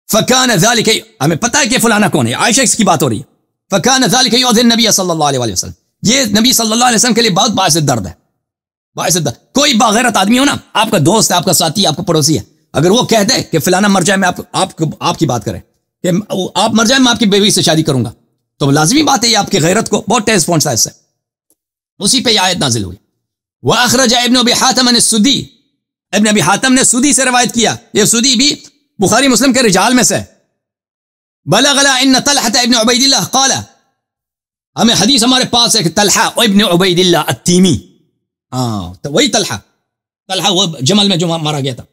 فکان ذلك, ہمیں پتہ ہے کہ فلانا کون ہے, عائشہ اس کی بات ہو رہی ہے. فکان ذلك یؤذی النبی صلی اللہ علیہ وسلم, یہ نبی صلی اللہ علیہ وسلم کے لیے بہت باعث درد ہے, باعث درد. کوئی باغیرت آدمی ہو نا, آپ کا دوست ہے, آپ کا ساتھی, آپ کا پڑوسی ہے, اگر وہ کہہ دے کہ فلانا مر جائے میں آپ کی بات کریں کہ آپ مر جائیں میں آپ کی بیوی سے شادی کروں گا, تو لازمی بات ہے یہ آپ کی غیرت کو بہت ٹیس پہنچتا ہے اس سے. اسی پہ یہ آیت نازل ہوئی. وَأَخْرَجَ ابن ابی حاتم السدی, ابن ابی حاتم نے سدی سے روایت کیا, یہ سدی بھی بخاری مسلم کے رجال میں سے. بلغنا ان طلحہ ابن عبید اللہ قال, ہمیں حدیث ہمارے پاس ہے کہ طلحہ ابن عبید اللہ التیمی, وہی طلحہ وہ جمل میں جو مارا گیا تھا,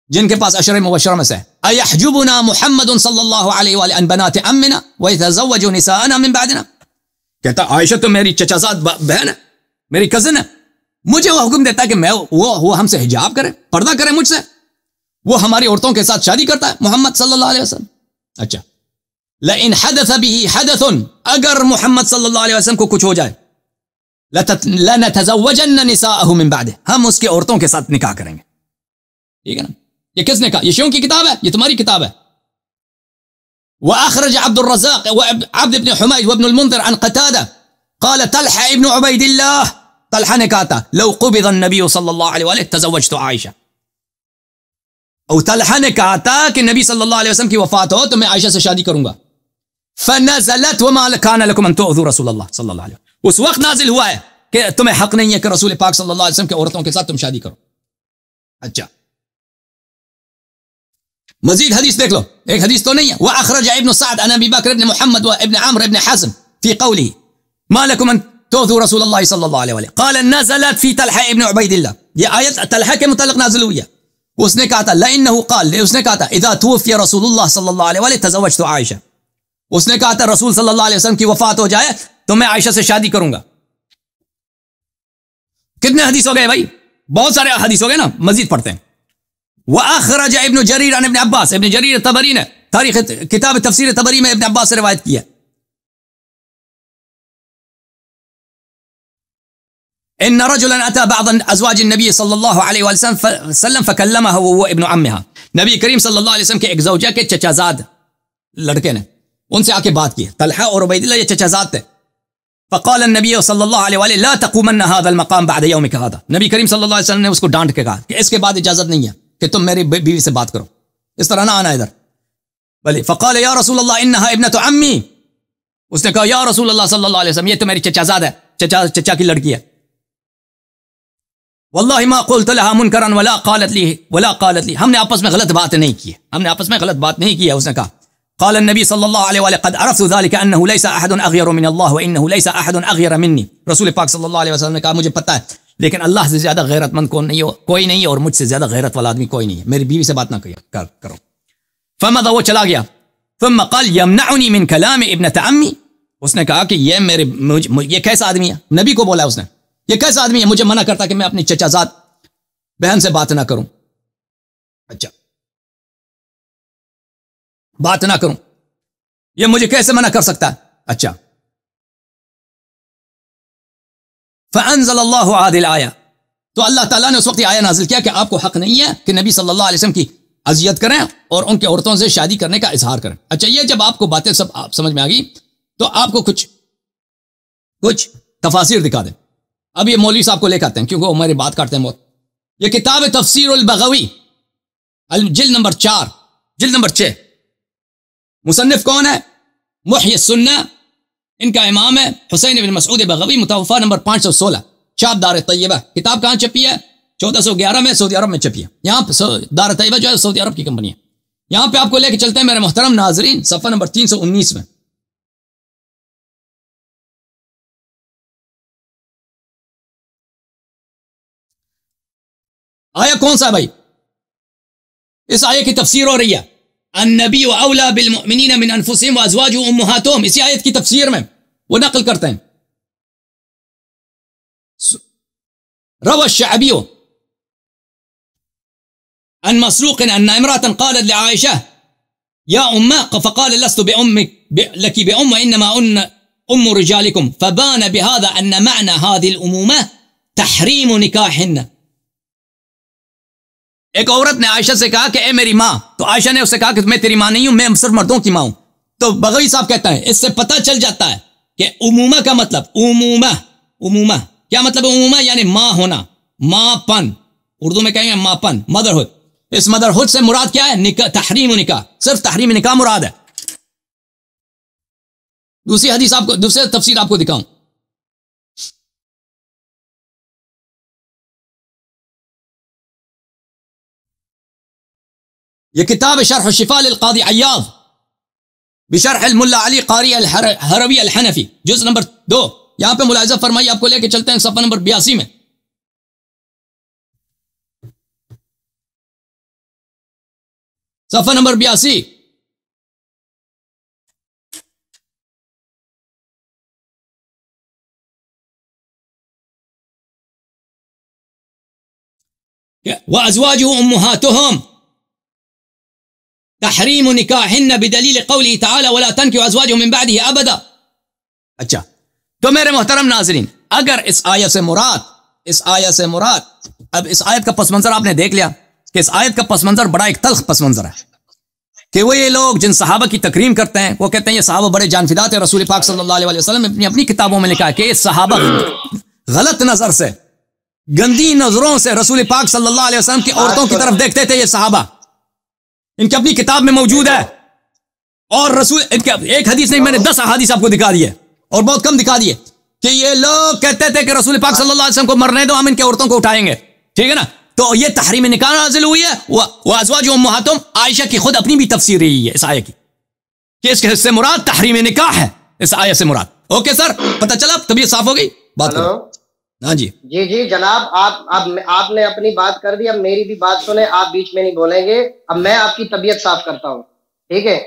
جن کے پاس عشر مبشرہ میں سے ہے. ایحجبنا محمد صلی اللہ علیہ وآلہ ان بنات امنا ویتزوج نساءنا من بعدنا, کہتا عائشہ تو میری چچا زاد بہن ہے, میری کزن ہے, مجھے وہ حکم دیتا ہے کہ وہ ہم سے حجاب کرے, پردہ کرے مجھ سے, وہ ہماری عورتوں کے ساتھ شادی کرتا ہے محمد صلی اللہ علیہ وسلم. اچھا, لئن حدث به حدث, اگر محمد صلی اللہ علیہ وسلم کو کچھ ہو جائے, لنتزوجن نساءه من بعده, ہم اس کے عورتوں کے ساتھ نکاح کریں گے. ٹھیک ہے نا, یہ کس نے کہا؟ یہ شیعوں کی کتاب ہے, یہ تمہاری کتاب ہے. وأخرج عبد الرزاق وعبد بن حميد وابن المنذر عن قتادة قال طلحة ابن عبيد الله, طلحہ نے کہا تھا لو قبض النبي صلی اللہ علیہ وآلہ تزوجت عائشہ, اور طلحہ نے کہا تھا کہ نبی صلی اللہ علیہ وسلم کی وفات ہو تو میں عائشہ سے شادی کروں گا. فنزلت وما كان لكم ان تؤذوا رسول اللہ صلی اللہ علیہ وسلم, اس وقت نازل ہوا ہے کہ تمہیں حق نہیں ہے کہ رسول پاک صلی اللہ علیہ وسلم کے عورتوں کے ساتھ تم شادی کرو. اچھا, مزید حدیث دیکھ لو, ایک حدیث تو نہیں ہے. وأخرج ابن سعد عن ابي بكر بن محمد وابن عمرو بن حزم في قوله ما لكم ان تؤذوا رسول الله صلی اللہ علیہ وسلم قال نزلت في طلحة ابن عبید اللہ, یہ آیت طلحہ کے متعلق نازل ہوئی ہے. اس نے کہا تھا لانه قال, اس نے کہا تھا اذا توفي رسول اللہ صلی اللہ علیہ وسلم تزوجت عائشہ, اس نے کہا تھا رسول صلی اللہ علیہ وسلم کی وفات ہو جائے تو میں عائشہ سے شادی کروں گا. کتنے حدیث ہو گئے بھائی؟ بہت سارے حدیث ہو گئے نا, مزید پڑھتے ہیں. وأخرج ابن جریر عن ابن عباس, ابن جریر طبری نے تاریخ کتاب تفسیر طبری میں ابن عباس سے روایت کیا. ان رجلا اتى بعض ازواج النبي صلی اللہ علیہ وسلم فكلمه وهو ابن عمها, نبی کریم صلی اللہ علیہ وسلم کے ایک زوجہ کے چچا زاد لڑکے نے ان سے آ کے بات کی. طلحہ اور عبید اللہ یہ چچا زاد تھے. فقال النبی صلی اللہ علیہ وآلہ لا تقومن هذا المقام بعد يومك هذا, نبی کریم صلی اللہ علیہ وسلم نے اس کو ڈانٹ کے کہا کہ اس کے بعد اجازت نہیں ہے کہ تم میری بیوی سے بات کرو, اس طرح نہ آنا ادھر. بلی فقال یا رسول اللہ انها ابنت عمی, اس نے کہا یا رسول اللہ صلی اللہ علیہ وسلم یہ تو میری چچا زاد ہے, چچا کی لڑکی ہے. واللہ ما قلت لها منکرا ولا قالت لی, ہم نے آپس میں غلط بات نہیں کی ہے, اس نے کہا قال النبي صلى الله عليه وآله قد عرفت ذلك أنه ليس أحد أغير من الله وإنه ليس أحد أغير مني. رسول پاک صلی اللہ علیہ وسلم نے کہا مجھے پتہ ہے لیکن اللہ سے زیادہ غیرت مند کوئی نہیں ہے اور مجھ سے زیادہ غیرت والا آدمی کوئی نہیں ہے. میری بیوی سے بات نہ کرو. فمضى وہ چلا گیا. ثم قال يمنعني من كلام ابنة عمي. اس نے کہا کہ یہ کیسا آدمی ہے؟ نبی کو بولا اس نے یہ کیسا آدمی ہے مجھے منع کرتا کہ میں اپنی چچا زاد بہن سے بات نہ کروں. اچھا بات نہ کروں یہ مجھے کیسے منع کر سکتا ہے؟ اچھا فانزل اللہ هذه الآیہ. تو اللہ تعالیٰ نے اس وقت آیہ نازل کیا کہ آپ کو حق نہیں ہے کہ نبی صلی اللہ علیہ وسلم کی اذیت کریں اور ان کے عورتوں سے شادی کرنے کا اظہار کریں. اچھا یہ جب آپ کو باتیں سب آپ سمجھ میں آ گئی تو آپ کو کچھ تفاسیر دکھا دیں. اب یہ مولوی صاحب کو لے کے آتے ہیں کیونکہ وہ ہماری بات کرتے ہیں بہت. یہ کتاب ہے تفسیر البغوی جلد نمبر 4 جلد نمبر 6. مصنف کون ہے؟ محی السنہ. ان کا امام ہے حسین بن مسعود بغوی متوفا نمبر 516 چھاپ دار طیبہ. کتاب کہاں چھپی ہے؟ 1411 میں سعودی عرب میں چھپی ہے. یہاں پہ دار طیبہ جو ہے سعودی عرب کی کمپنی ہے. یہاں پہ آپ کو لے کے چلتے ہیں میرے محترم ناظرین صفحہ نمبر 319 میں. آیا کون سا بھائی؟ اس آیت کی تفسیر ہو رہی ہے النبی اولا بالمؤمنین من انفسهم وازواجهم امہاتهم. اسی آیت کی تفسیر میں وہ نقل کرتے ہیں روى الشعبی عن مسروق ان امرأة قالت لعائشة يا أمه فقال لست بأمك لك بأم وإنما أم رجالكم فبان بهذا أن معنى هذه الأمومة تحريم نكاحهن. ایک عورت نے عائشہ سے کہا کہ اے میری ماں. تو عائشہ نے اس سے کہا کہ میں تیری ماں نہیں ہوں میں صرف مردوں کی ماں ہوں. تو بغوی صاحب کہتا ہے اس سے پتہ چل جاتا ہے کہ امومہ کا مطلب امومہ کیا مطلب ہے؟ امومہ یعنی ماں ہونا ماں پن. اردو میں کہیں گے ماں پن مدرہڈ. اس مدرہڈ سے مراد کیا ہے؟ نکاح تحریم نکاح. صرف تحریم نکاح مراد ہے. دوسری حدیث آپ کو دوسرے تفسیر آپ کو دکھاؤں. یہ کتاب شرح الشفاء للقاضی عیاض بشرح الملا علی قاری الحروی الحنفی جزء نمبر 2. یہاں پہ ملاحظہ فرمائی آپ کو لے کے چلتے ہیں صفحہ نمبر 82 میں. صفحہ نمبر 82 وازواجه امهاتهم تحریم نکاحن بدلیل قوله تعالی ولا تنکحوا ازواجهم من بعده ابدا. اچھا تو میرے محترم ناظرین اگر اس آیت سے مراد اب اس آیت کا پس منظر آپ نے دیکھ لیا کہ اس آیت کا پس منظر بڑا ایک تلخ پس منظر ہے کہ وہ یہ لوگ جن صحابہ کی تکریم کرتے ہیں وہ کہتے ہیں یہ صحابہ بڑے جان فدا تھے. رسول پاک صلی اللہ علیہ وسلم نے اپنی کتابوں میں لکھا ہے کہ یہ صحابہ غلط نظر سے گندی نظروں سے رسول پاک صلی اللہ علیہ وسلم کی عورتوں کی طرف دیکھتے تھے. یہ صحابہ ان کی اپنی کتاب میں موجود ہے اور رسول ایک حدیث نہیں میں نے 10 احادیث آپ کو دکھا دیے اور بہت کم دکھا دیے کہ یہ لوگ کہتے تھے کہ رسول پاک صلی اللہ علیہ وسلم کو مرنے دو ہم ان کی عورتوں کو اٹھائیں گے. ٹھیک ہے نا. تو یہ تحریم نکاح نازل ہوئی ہے. وازواج امہاتہم عائشہ کی خود اپنی بھی تفسیر رہی ہے اس آیت کی کہ اس سے مراد تحریم نکاح ہے اس آیت سے مراد. اوکے سر پتہ چلا طبیعت صاف ہو گئی بات کرو. ہاں جی جی جناب آپ نے اپنی بات کر دی. اب میری بھی بات سنیں آپ بیچ میں نہیں بولیں گے. اب میں آپ کی طبیعت صاف کرتا ہوں. ٹھیک ہے.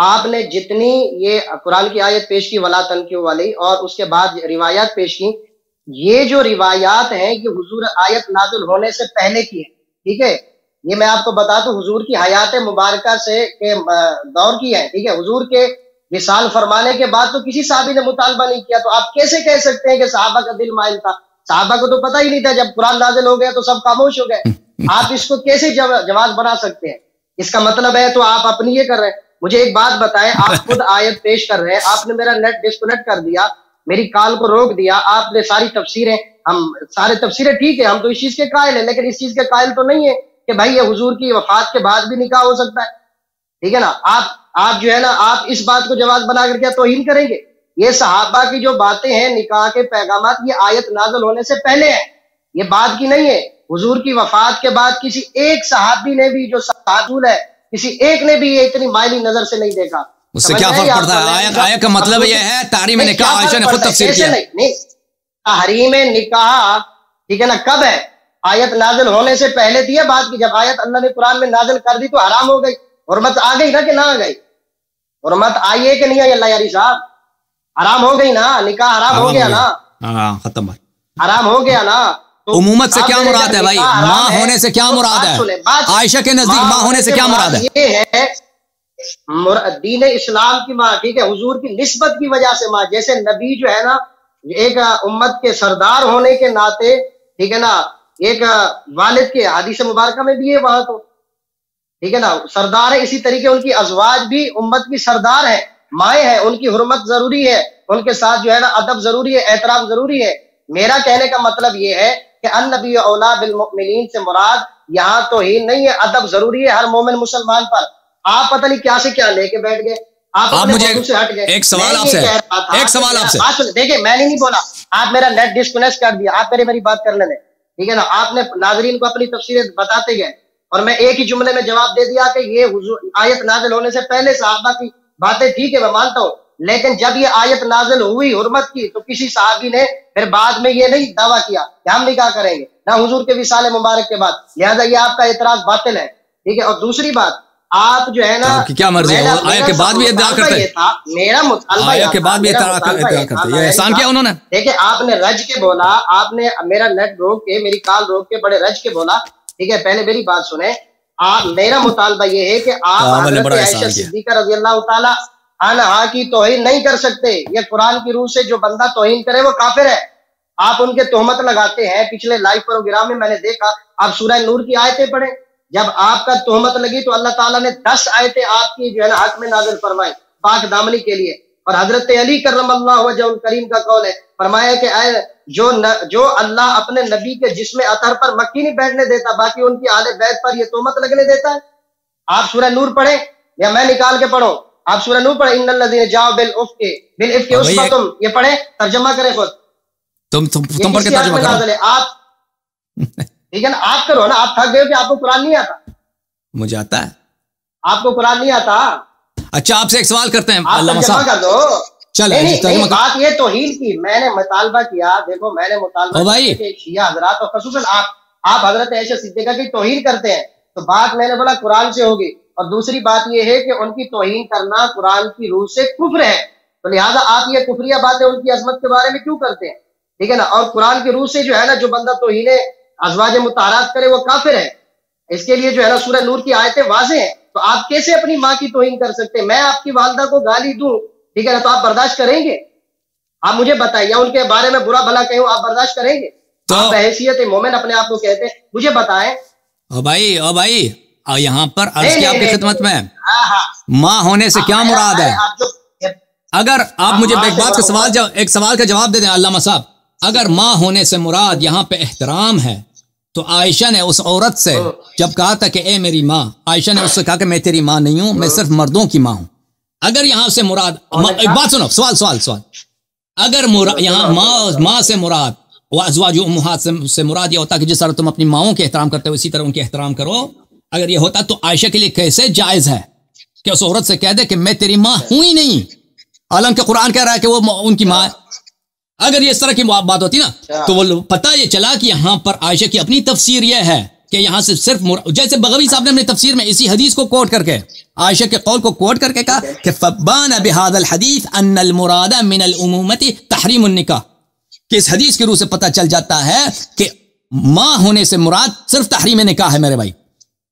آپ نے جتنی یہ قرآن کی آیت پیش کی ولا تنکحوا والی اور اس کے بعد روایات پیش کی یہ جو روایات ہیں یہ حضور آیت نازل ہونے سے پہلے کی ہے. ٹھیک ہے. یہ میں آپ کو بتا دوں حضور کی حیات مبارکہ سے دور کی ہے. ٹھیک ہے. حضور کے وصال فرمانے کے بعد تو کسی صحابی نے مطالبہ نہیں کیا. تو آپ کیسے کہہ سکتے ہیں کہ صحابہ کا دل مائل تھا؟ صحابہ کو تو پتہ ہی نہیں تھا. جب قرآن نازل ہو گیا تو سب خاموش ہو گئے. آپ اس کو کیسے جواز بنا سکتے ہیں؟ اس کا مطلب ہے تو آپ اپنی یہ کر رہے ہیں. مجھے ایک بات بتائیں آپ خود آیت پیش کر رہے ہیں آپ نے میرا نیٹ ڈسکنیکٹ کر دیا میری کال کو روک دیا آپ نے ساری تفسیریں ہم سارے تفسیریں ٹھیک ہے ہم تو اس چیز کے قائل ہیں لیکن اس چیز کے قائل تو نہیں ہے کہ بھائی یہ حضور کی وفات کے بعد بھی نکاح ہو سکتا ہے. ٹھیک ہے نا. آپ جو ہے نا آپ اس بات کو جواز بنا کر کے توہین کریں گے. یہ صحابہ کی جو باتیں ہیں نکاح کے پیغامات یہ آیت نازل ہونے سے پہلے ہیں. یہ بات کی نہیں ہے. حضور کی وفات کے بعد کسی ایک صحابی نے بھی جو صحابی ہے کسی ایک نے بھی یہ اتنی مائلی نظر سے نہیں دیکھا. اس سے کیا فرق پڑتا ہے؟ آیت کا مطلب یہ ہے تحریم نکاح عائشہ نے خود تفسیر کیا. نہیں تحریم نکاح ٹھیک ہے نا کب ہے؟ آیت نازل ہونے سے پہلے تھی بات کی. جب آیت اللہ نے قرآن میں نازل کر دی تو حرام ہو گئی. حرمت آ گئی نا کہ نہ آ گئی؟ حرمت آئی ہے کہ نہیں آئی اللہ یاری صاحب؟ حرام ہو گئی نا, نکاح حرام ہو گیا نا. ہاں ختم. حرام ہو گیا نا. عمومت سے کیا مراد ہے بھائی؟ ماں ہونے سے کیا مراد ہے؟ عائشہ کے نزدیک ماں ہونے سے کیا مراد ہے؟ یہ ہے دین اسلام کی ماں, ٹھیک ہے, حضور کی نسبت کی وجہ سے ماں. جیسے نبی جو ہے نا ایک امت کے سردار ہونے کے ناطے ٹھیک ہے نا, ایک والد کے حدیث مبارکہ میں بھی ہے وہاں تو ٹھیک ہے نا سردار ہے, اسی طریقے ان کی ازواج بھی امت کی سردار ہے, مائیں ہیں, ان کی حرمت ضروری ہے, ان کے ساتھ جو ہے نا ادب ضروری ہے, احترام ضروری ہے. میرا کہنے کا مطلب یہ ہے کہ النبی اولا بالمؤمنین سے مراد یہاں تو ہی نہیں ہے, ادب ضروری ہے ہر مومن مسلمان پر. آپ پتہ نہیں کیا سے کیا لے کے بیٹھ گئے, آپ مجھے سے ہٹ گئے. ایک سوال آپ سے, ایک سوال آپ سے. دیکھیں میں نے نہیں بولا, آپ میرا نیٹ ڈسکنیکٹ کر دیا, آپ میری بات کر لینے ٹھیک ہے نا. آپ نے ناظرین کو اپنی تفسیریں بتاتے گئے اور میں ایک ہی جملے میں جواب دے دیا کہ یہ آیت نازل ہونے سے پہلے صحابہ کی باتیں ٹھیک ہے میں مانتا ہوں, لیکن جب یہ آیت نازل ہوئی حرمت کی تو کسی صحابی نے پھر بعد میں یہ نہیں دعویٰ کیا کہ ہم نکاح کریں گے نہ حضور کے وصال مبارک کے بعد, لہذا یہ آپ کا اعتراض باطل ہے ٹھیک ہے. اور دوسری بات آپ جو ہے نا کیا مرضی ہے آیت کے بعد بھی ادعا کرتے ہیں, میرا مطالبہ آیت کے بعد بھی ادعا کرتے ہیں, یہ احسان کیا انہوں نے؟ دیکھیں آپ نے رج کے بولا, آپ نے میرا نیٹ روک کے میری کال روک کے بڑے رج کے بولا ٹھیک ہے. پہلے میری بات سنیں, آپ میرا مطالبہ یہ ہے کہ آپ حضرت عائشہ صدیقہ رضی اللہ تعالی عنہا کی توہین نہیں کر سکتے. یہ قرآن کی روح سے جو بندہ توہین کرے وہ کافر ہے. آپ ان کے تہمت لگاتے ہیں. پچھلے لائیو پروگرام میں میں نے دیکھا آپ سورہ نور کی آیتیں پڑھیں, جب آپ کا تہمت لگی تو اللہ تعالیٰ نے 10 آیتیں آپ کی جو ہے نا حق میں نازل فرمائی پاک دامنی کے لیے. اور حضرت علی کرم اللہ وجہ الکریم کا قول ہے, فرمایا کہ اے جو اللہ اپنے نبی کے جسم اطہر پر مکھی نہیں بیٹھنے دیتا, باقی ان کی اہل بیت پر یہ تہمت لگنے دیتا ہے. آپ سورہ نور پڑھیں یا میں نکال کے پڑھوں, آپ سورہ نور پڑھیں, ان الذین جاؤ بالافک عصبۃ, یہ پڑھیں ترجمہ کریں خود. تم پڑھ کے ترجمہ کرو. آپ ٹھیک ہے نا, آپ کرو نا, آپ تھک گئے کہ آپ کو قرآن نہیں آتا. مجھے آتا ہے. آپ کو قرآن نہیں آتا. اچھا آپ سے ایک سوال کرتے ہیں, آپ ترجمہ کر دو. چلیں بات یہ توہین کی میں نے مطالبہ کیا, دیکھو میں نے مطالبہ کیا شیعہ حضرات اور خصوصاً آپ حضرت عائشہ صدیقہ کی توہین کرتے ہیں, تو بات میں نے بولا قرآن سے ہوگی. اور دوسری بات یہ ہے کہ ان کی توہین کرنا قرآن کی روح سے کفر ہے, تو لہٰذا آپ یہ کفریہ باتیں ان کی عظمت کے بارے میں کیوں کرتے ہیں ٹھیک ہے نا. اور قرآن کی روح سے جو ہے نا جو بندہ توہین ازواج مطہرات کرے وہ کافر ہے. اس کے لیے جو ہے نا سورہ نور کی آیتیں واضح ہیں. تو آپ کیسے اپنی ماں کی توہین کر سکتے ہیں؟ میں آپ کی والدہ کو گالی دوں ٹھیک ہے نا, تو آپ برداشت کریں گے؟ آپ مجھے بتائیں, یا ان کے بارے میں برا بھلا کہوں آپ برداشت کریں گے؟ تو آپ بحیثیت مومن اپنے آپ کو کہتے ہیں, مجھے بتائیں. او بھائی یہاں پر عرض کی آپ کی خدمت میں ماں ہونے سے کیا مراد ہے؟ اگر آپ مجھے ایک سوال کا جواب دے دیں علامہ صاحب, اگر ماں ہونے سے مراد یہاں پہ احترام ہے تو عائشہ نے اس عورت سے جب کہا تھا کہ اے میری ماں, عائشہ نے اس سے کہا کہ میں تیری ماں نہیں ہوں, میں صرف مردوں کی ماں ہوں. اگر یہاں سے مراد, ایک بات سنو, سوال, اگر یہاں ماں سے مراد ازواج امہات سے مراد یہ ہوتا کہ جس طرح تم اپنی ماؤں کے احترام کرتے ہو اسی طرح ان کے احترام کرو, اگر یہ ہوتا تو عائشہ کے لیے کیسے جائز ہے کہ اس عورت سے کہہ دے کہ میں تیری ماں ہوں ہی نہیں, حالانکہ قرآن کہہ رہا ہے کہ وہ ان کی ماں ہے. اگر یہ اس طرح کی بات ہوتی نا تو وہ پتہ یہ چلا کہ یہاں پر عائشہ کی اپنی تفسیر یہ ہے کہ یہاں سے صرف جیسے بغوی صاحب نے اپنی تفسیر میں اسی حدیث کو کوٹ کر کے عائشہ کے قول کو کوٹ کر کے کہا کہ فبان بهذا الحديث ان المراد من الامومه تحریم النکاح, کہ اس حدیث کی روح سے پتہ چل جاتا ہے کہ ماں ہونے سے مراد صرف تحریم نکاح ہے. میرے بھائی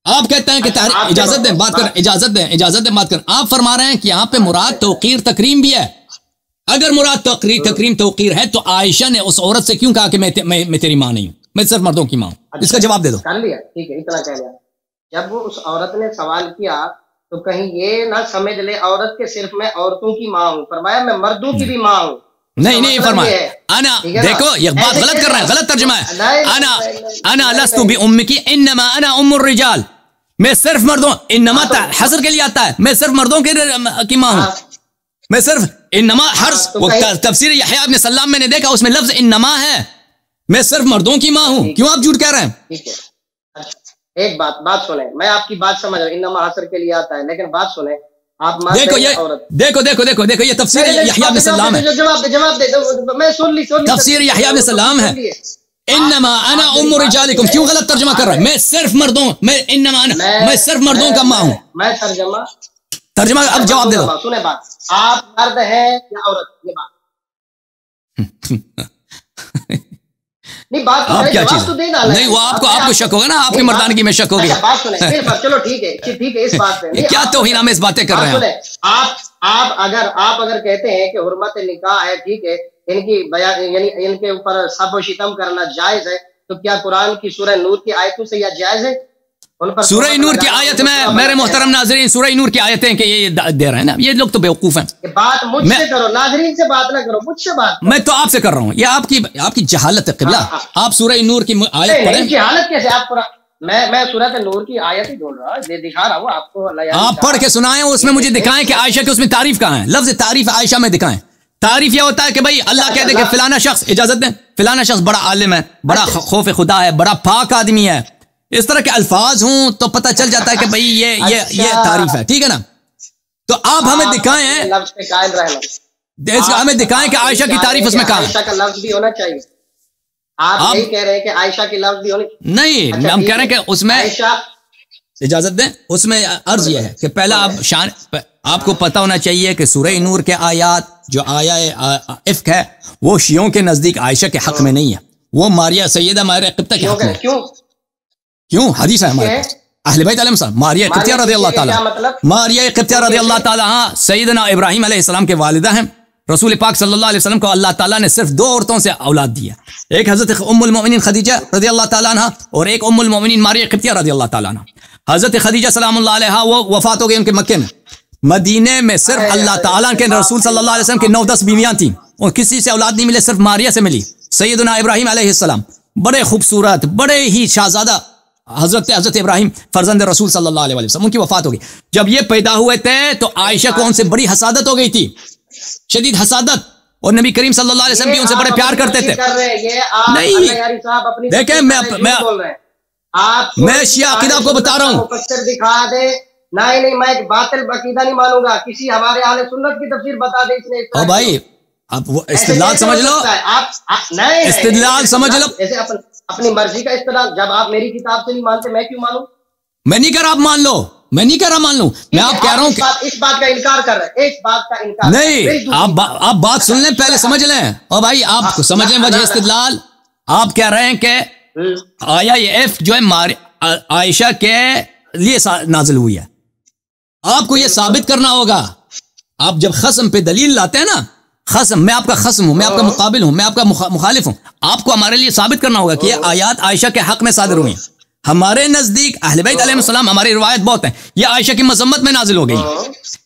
آپ کہتے ہیں کہ اجازت دیں بات کریں, آپ فرما رہے ہیں کہ یہاں پہ مراد توقیر تکریم بھی ہے. اگر مراد تکریم توقیر ہے تو عائشہ نے اس عورت سے کیوں کہا کہ میں تیری ماں نہیں ہوں, میں صرف مردوں کی ماں ہوں؟ اس کا جواب دے دو. کر لیا ٹھیک ہے, اتنا کہہ لیا. جب وہ اس عورت نے سوال کیا تو کہیں یہ نہ سمجھ لے عورت کے صرف میں عورتوں کی ماں ہوں, فرمایا میں مردوں کی بھی ماں ہوں. نہیں فرمایا انا, دیکھو یہ بات غلط کر رہے ہیں, غلط ترجمہ ہے. انا لست بامک انما انا ام الرجال, میں صرف مردوں, انما حصر کے لیے آتا ہے, میں صرف مردوں کی ماں ہوں. میں صرف انما حرص تفسیر یحییٰ ابن سلام میں نے دیکھا اس میں لفظ انما ہے, میں صرف مردوں کی ماں ہوں. کیوں آپ جھوٹ کہہ رہے ہیں؟ ایک بات سنیں, میں آپ کی بات سمجھ رہا ہوں, انما حصر کے لیے آتا ہے, لیکن بات سنیں, آپ مرد دیکھو ہیں یا یہ عورت؟ دیکھو یہ تفسیر یحییٰ بن سلام ہے، جواب دے، میں سن لی تفسیر یحییٰ بن سلام ہے. انما انا ام رجالکم، کیوں غلط ترجمہ کر رہا ہے؟ میں صرف مردوں، میں صرف مردوں کا ماں ہوں. میں ترجمہ اب جواب دے دو. سنیں بات، آپ مرد ہیں یا عورت؟ یہ بات نہیں، بات آپ کیا چیز نہیں، وہ آپ کو شک ہوگا نا، آپ کی مردانگی میں شک ہوگی. بات سنیں، چلو ٹھیک ہے اس بات پہ کیا توہین آمیز باتیں کر رہے ہیں آپ اگر کہتے ہیں کہ حرمت نکاح ہے، ٹھیک ہے، ان کی بیان یعنی ان کے اوپر سب و شتم کرنا جائز ہے، تو کیا قرآن کی سورہ نور کی آیتوں سے یہ جائز ہے؟ سورہ نور کی آیت میں میرے محترم ناظرین، سورہ نور کی آیتیں کہ یہ دے رہے ہیں نا، یہ لوگ تو بیوقوف ہیں. بات مجھ سے کرو، ناظرین سے بات نہ کرو، مجھ سے بات کرو. میں تو آپ سے کر رہا ہوں، یہ آپ کی جہالت ہے قبلہ. آپ سورہ نور کی آیت پڑھیں. جہالت کیسے؟ آپ میں سورۃ نور کی آیت ہی بول رہا ہوں، دکھا رہا ہوں آپ کو. آپ پڑھ کے سنائیں، اس میں مجھے دکھائیں کہ عائشہ کی اس میں تعریف کہاں ہے. لفظ تعریف عائشہ میں دکھائیں. تعریف یہ ہوتا ہے کہ بھائی اللہ کہتے ہیں کہ فلانا شخص، اجازت دیں، فلانا شخص بڑا عالم ہے، بڑا خوف خدا ہے، بڑا پاک آدمی ہے. اس طرح کے الفاظ ہوں تو پتہ چل جاتا ہے کہ بھئی یہ تعریف ہے. ٹھیک ہے نا؟ تو آپ ہمیں دکھائیں، لفظ پہ قائم رہنا، ہمیں دکھائیں کہ عائشہ کی تعریف اس میں کہاں ہے. عائشہ کا لفظ بھی ہونا چاہیے. آپ یہی کہہ رہے ہیں کہ عائشہ کی لفظ بھی ہونی نہیں، ہم کہہ رہے ہیں کہ اس میں اجازت دیں، اس میں عرض یہ ہے کہ پہلا آپ کو پتہ ہونا چاہیے کہ سورہ نور کے آیات جو افک ہے وہ شیعوں کے نزدیک عائشہ کے حق میں نہیں ہے، وہ ماریہ سیدہ ماریہ قبطہ کے حق میں. کیوں؟ حدیث ہے ہمارے پاس اہل بیت علیہ السلام. ماریہ قبطیہ رضی اللہ تعالیٰ، ماریہ قبطیہ رضی اللہ تعالیٰ سیدنا ابراہیم علیہ السلام کے والدہ ہیں. رسول پاک صلی اللہ علیہ وسلم کو اللہ تعالیٰ نے صرف 2 عورتوں سے اولاد دیا، ایک حضرت ام المؤمنین خدیجہ رضی اللہ تعالیٰ عنہ اور ایک ام المؤمنین ماریہ قبطیہ رضی اللہ تعالیٰ عنہ. حضرت خدیجہ سلام اللہ علیہا وہ وفات ہو گئی ان کے مکے میں. مدینے میں صرف اللہ تعالیٰ کے رسول صلی اللہ علیہ وسلم کی 9-10 بیویاں تھیں اور کسی سے اولاد نہیں ملے، صرف ماریہ سے ملی. سیدنا ابراہیم علیہ السلام بڑے خوبصورت، بڑے ہی شہزادہ حضرت ابراہیم فرزند رسول صلی اللہ علیہ وسلم، ان کی وفات ہو گئی. جب یہ پیدا ہوئے تھے تو عائشہ کو ان سے بڑی حسادت ہو گئی تھی، شدید حسادت، اور نبی کریم صلی اللہ علیہ وسلم بھی ان سے بڑے پیار کرتے تھے. نہیں دیکھیں، میں شیعہ عقیدہ کو بتا رہا ہوں. دکھا دے، نہیں میں ایک باطل عقیدہ نہیں مانوں گا، کسی ہمارے اہل سنت کی تفسیر بتا دے. اس نے او بھائی اب وہ استدلال سمجھ لو، استدلال سمجھ لو، اپنی مرضی کا استدلال. جب آپ میری کتاب سے نہیں مانتے میں کیوں مانوں؟ میں نہیں کہہ رہا آپ مان لو، میں نہیں کہہ رہا مان لوں، میں آپ کہہ رہا ہوں کہ اس بات کا انکار کر رہے ہیں، اس بات کا انکار نہیں. آپ بات سن لیں، پہلے سمجھ لیں. اور بھائی آپ سمجھ لیں وجہ استدلال. آپ کہہ رہے ہیں کہ آیا یہ ایف جو ہے عائشہ کے لیے نازل ہوئی ہے. آپ کو یہ ثابت کرنا ہوگا. آپ جب خصم پہ دلیل لاتے ہیں نا، خصم، میں آپ کا خصم ہوں، میں آپ کا مقابل ہوں، میں آپ کا مخالف ہوں، آپ کو ہمارے لیے ثابت کرنا ہوگا کہ یہ آیات عائشہ کے حق میں صادر ہوئی ہیں. ہمارے نزدیک اہل بیت علیہ السلام، ہماری روایت بہت ہیں، یہ عائشہ کی مذمت میں نازل ہو گئی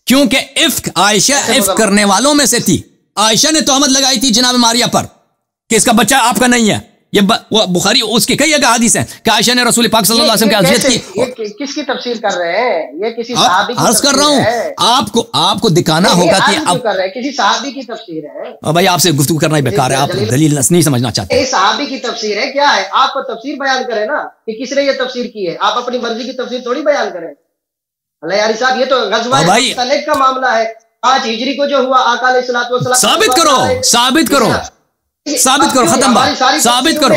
کیونکہ عفق، عائشہ عفق کرنے والوں میں سے تھی. عائشہ نے تہمت لگائی تھی جناب ماریہ پر کہ اس کا بچہ آپ کا نہیں ہے. یہ بخاری اس کی کئی جگہ حدیث ہیں کہ عائشہ نے رسول پاک صلی اللہ علیہ وسلم کی اذیت کی. کس کی تفسیر کر رہے ہیں؟ یہ کسی صحابی کی عرض کر رہا ہوں، آپ کو دکھانا ہوگا کہ آپ کر رہے ہیں کسی صحابی کی تفسیر ہے. بھائی آپ سے گفتگو کرنا ہی بیکار ہے، آپ دلیل نہیں سمجھنا چاہتے. صحابی کی تفسیر ہے، کیا ہے؟ آپ کو تفسیر بیان کریں نا کہ کس نے یہ تفسیر کی ہے. آپ اپنی مرضی کی تفسیر تھوڑی بیان کریں. اللہ یاری صاحب، یہ تو غزوہ تلک کا معاملہ ہے. 5 ہجری کو جو ہوا، آقا علیہ الصلوۃ والسلام ثابت کرو، ختم بات، ثابت کرو.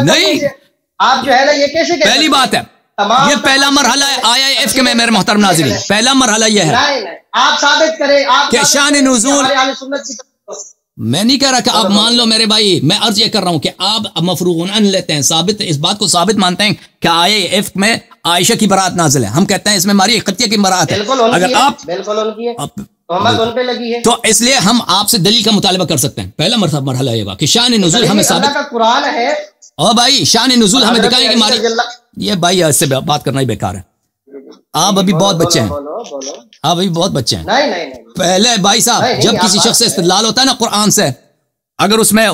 نہیں آپ جو ہے نا یہ کیسے کہتے ہیں؟ پہلی بات ہے، یہ پہلا مرحلہ ہے آیا افک میں میرے محترم ناظرین. پہلا مرحلہ یہ ہے آپ ثابت کریں کہ شان نزول. میں نہیں کہہ رہا کہ آپ مان لو میرے بھائی، میں عرض یہ کر رہا ہوں کہ آپ مفروغ عن لیتے ہیں، ثابت، اس بات کو ثابت مانتے ہیں کہ آیا افک میں عائشہ کی برات نازل ہے. ہم کہتے ہیں اس میں ماری قطعیہ کی برات ہے. اگر آپ تو اس لیے ہم آپ سے دلیل کا مطالبہ کر سکتے ہیں. پہلا مرحلہ یہ ہوگا کہ شان نزول ہمیں ثابت، قرآن ہے اور بھائی شان نزول ہمیں دکھائیں کہ ماری. یہ بھائی اس سے بات کرنا ہی بیکار ہے. آپ ابھی بہت بچے ہیں، آپ ابھی بہت بچے ہیں. پہلے بھائی صاحب جب کسی شخص سے استدلال ہوتا ہے نا قرآن سے، اگر اس میں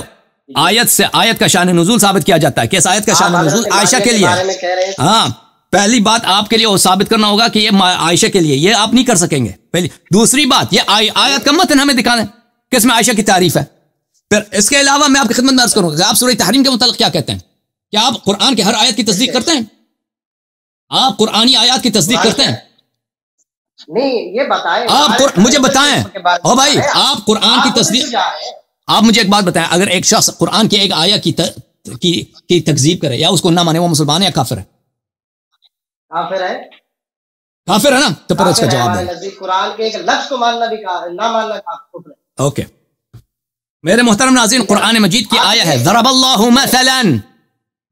آیت کا شان نزول ثابت کیا جاتا ہے کہ اس آیت کا شان نزول عائشہ کے لیے، ہاں پہلی بات آپ کے لیے وہ ثابت کرنا ہوگا کہ یہ عائشہ کے لیے، یہ آپ نہیں کر سکیں گے. پہلی دوسری بات، یہ آیت کا متن ہمیں دکھانا ہے کہ اس میں عائشہ کی تعریف ہے. پھر اس کے علاوہ میں آپ کی خدمت میں عرض کروں گا، آپ سورہ تحریم کے متعلق کیا کہتے ہیں؟ کیا آپ قرآن کے ہر آیت کی تصدیق کرتے ہیں؟ آپ قرآنی آیات کی تصدیق کرتے ہیں؟ نہیں یہ بتائیں آپ مجھے بتائیں او بھائی، آپ قرآن کی تصدیق، آپ مجھے ایک بات بتائیں، اگر ایک شخص قرآن کی ایک آیہ کی تکذیب کرے یا اس کو نہ مانے، وہ مسلمان ہے یا کافر ہے؟ کافر ہے. کافر ہے نا؟ تو پھر اس کا جواب دیں. قرآن کے ایک لفظ کو ماننا بھی نہ ماننا کافر ہے. اوکے میرے محترم ناظرین، قرآن مجید کی آیہ ہے ضرب اللہ مثلا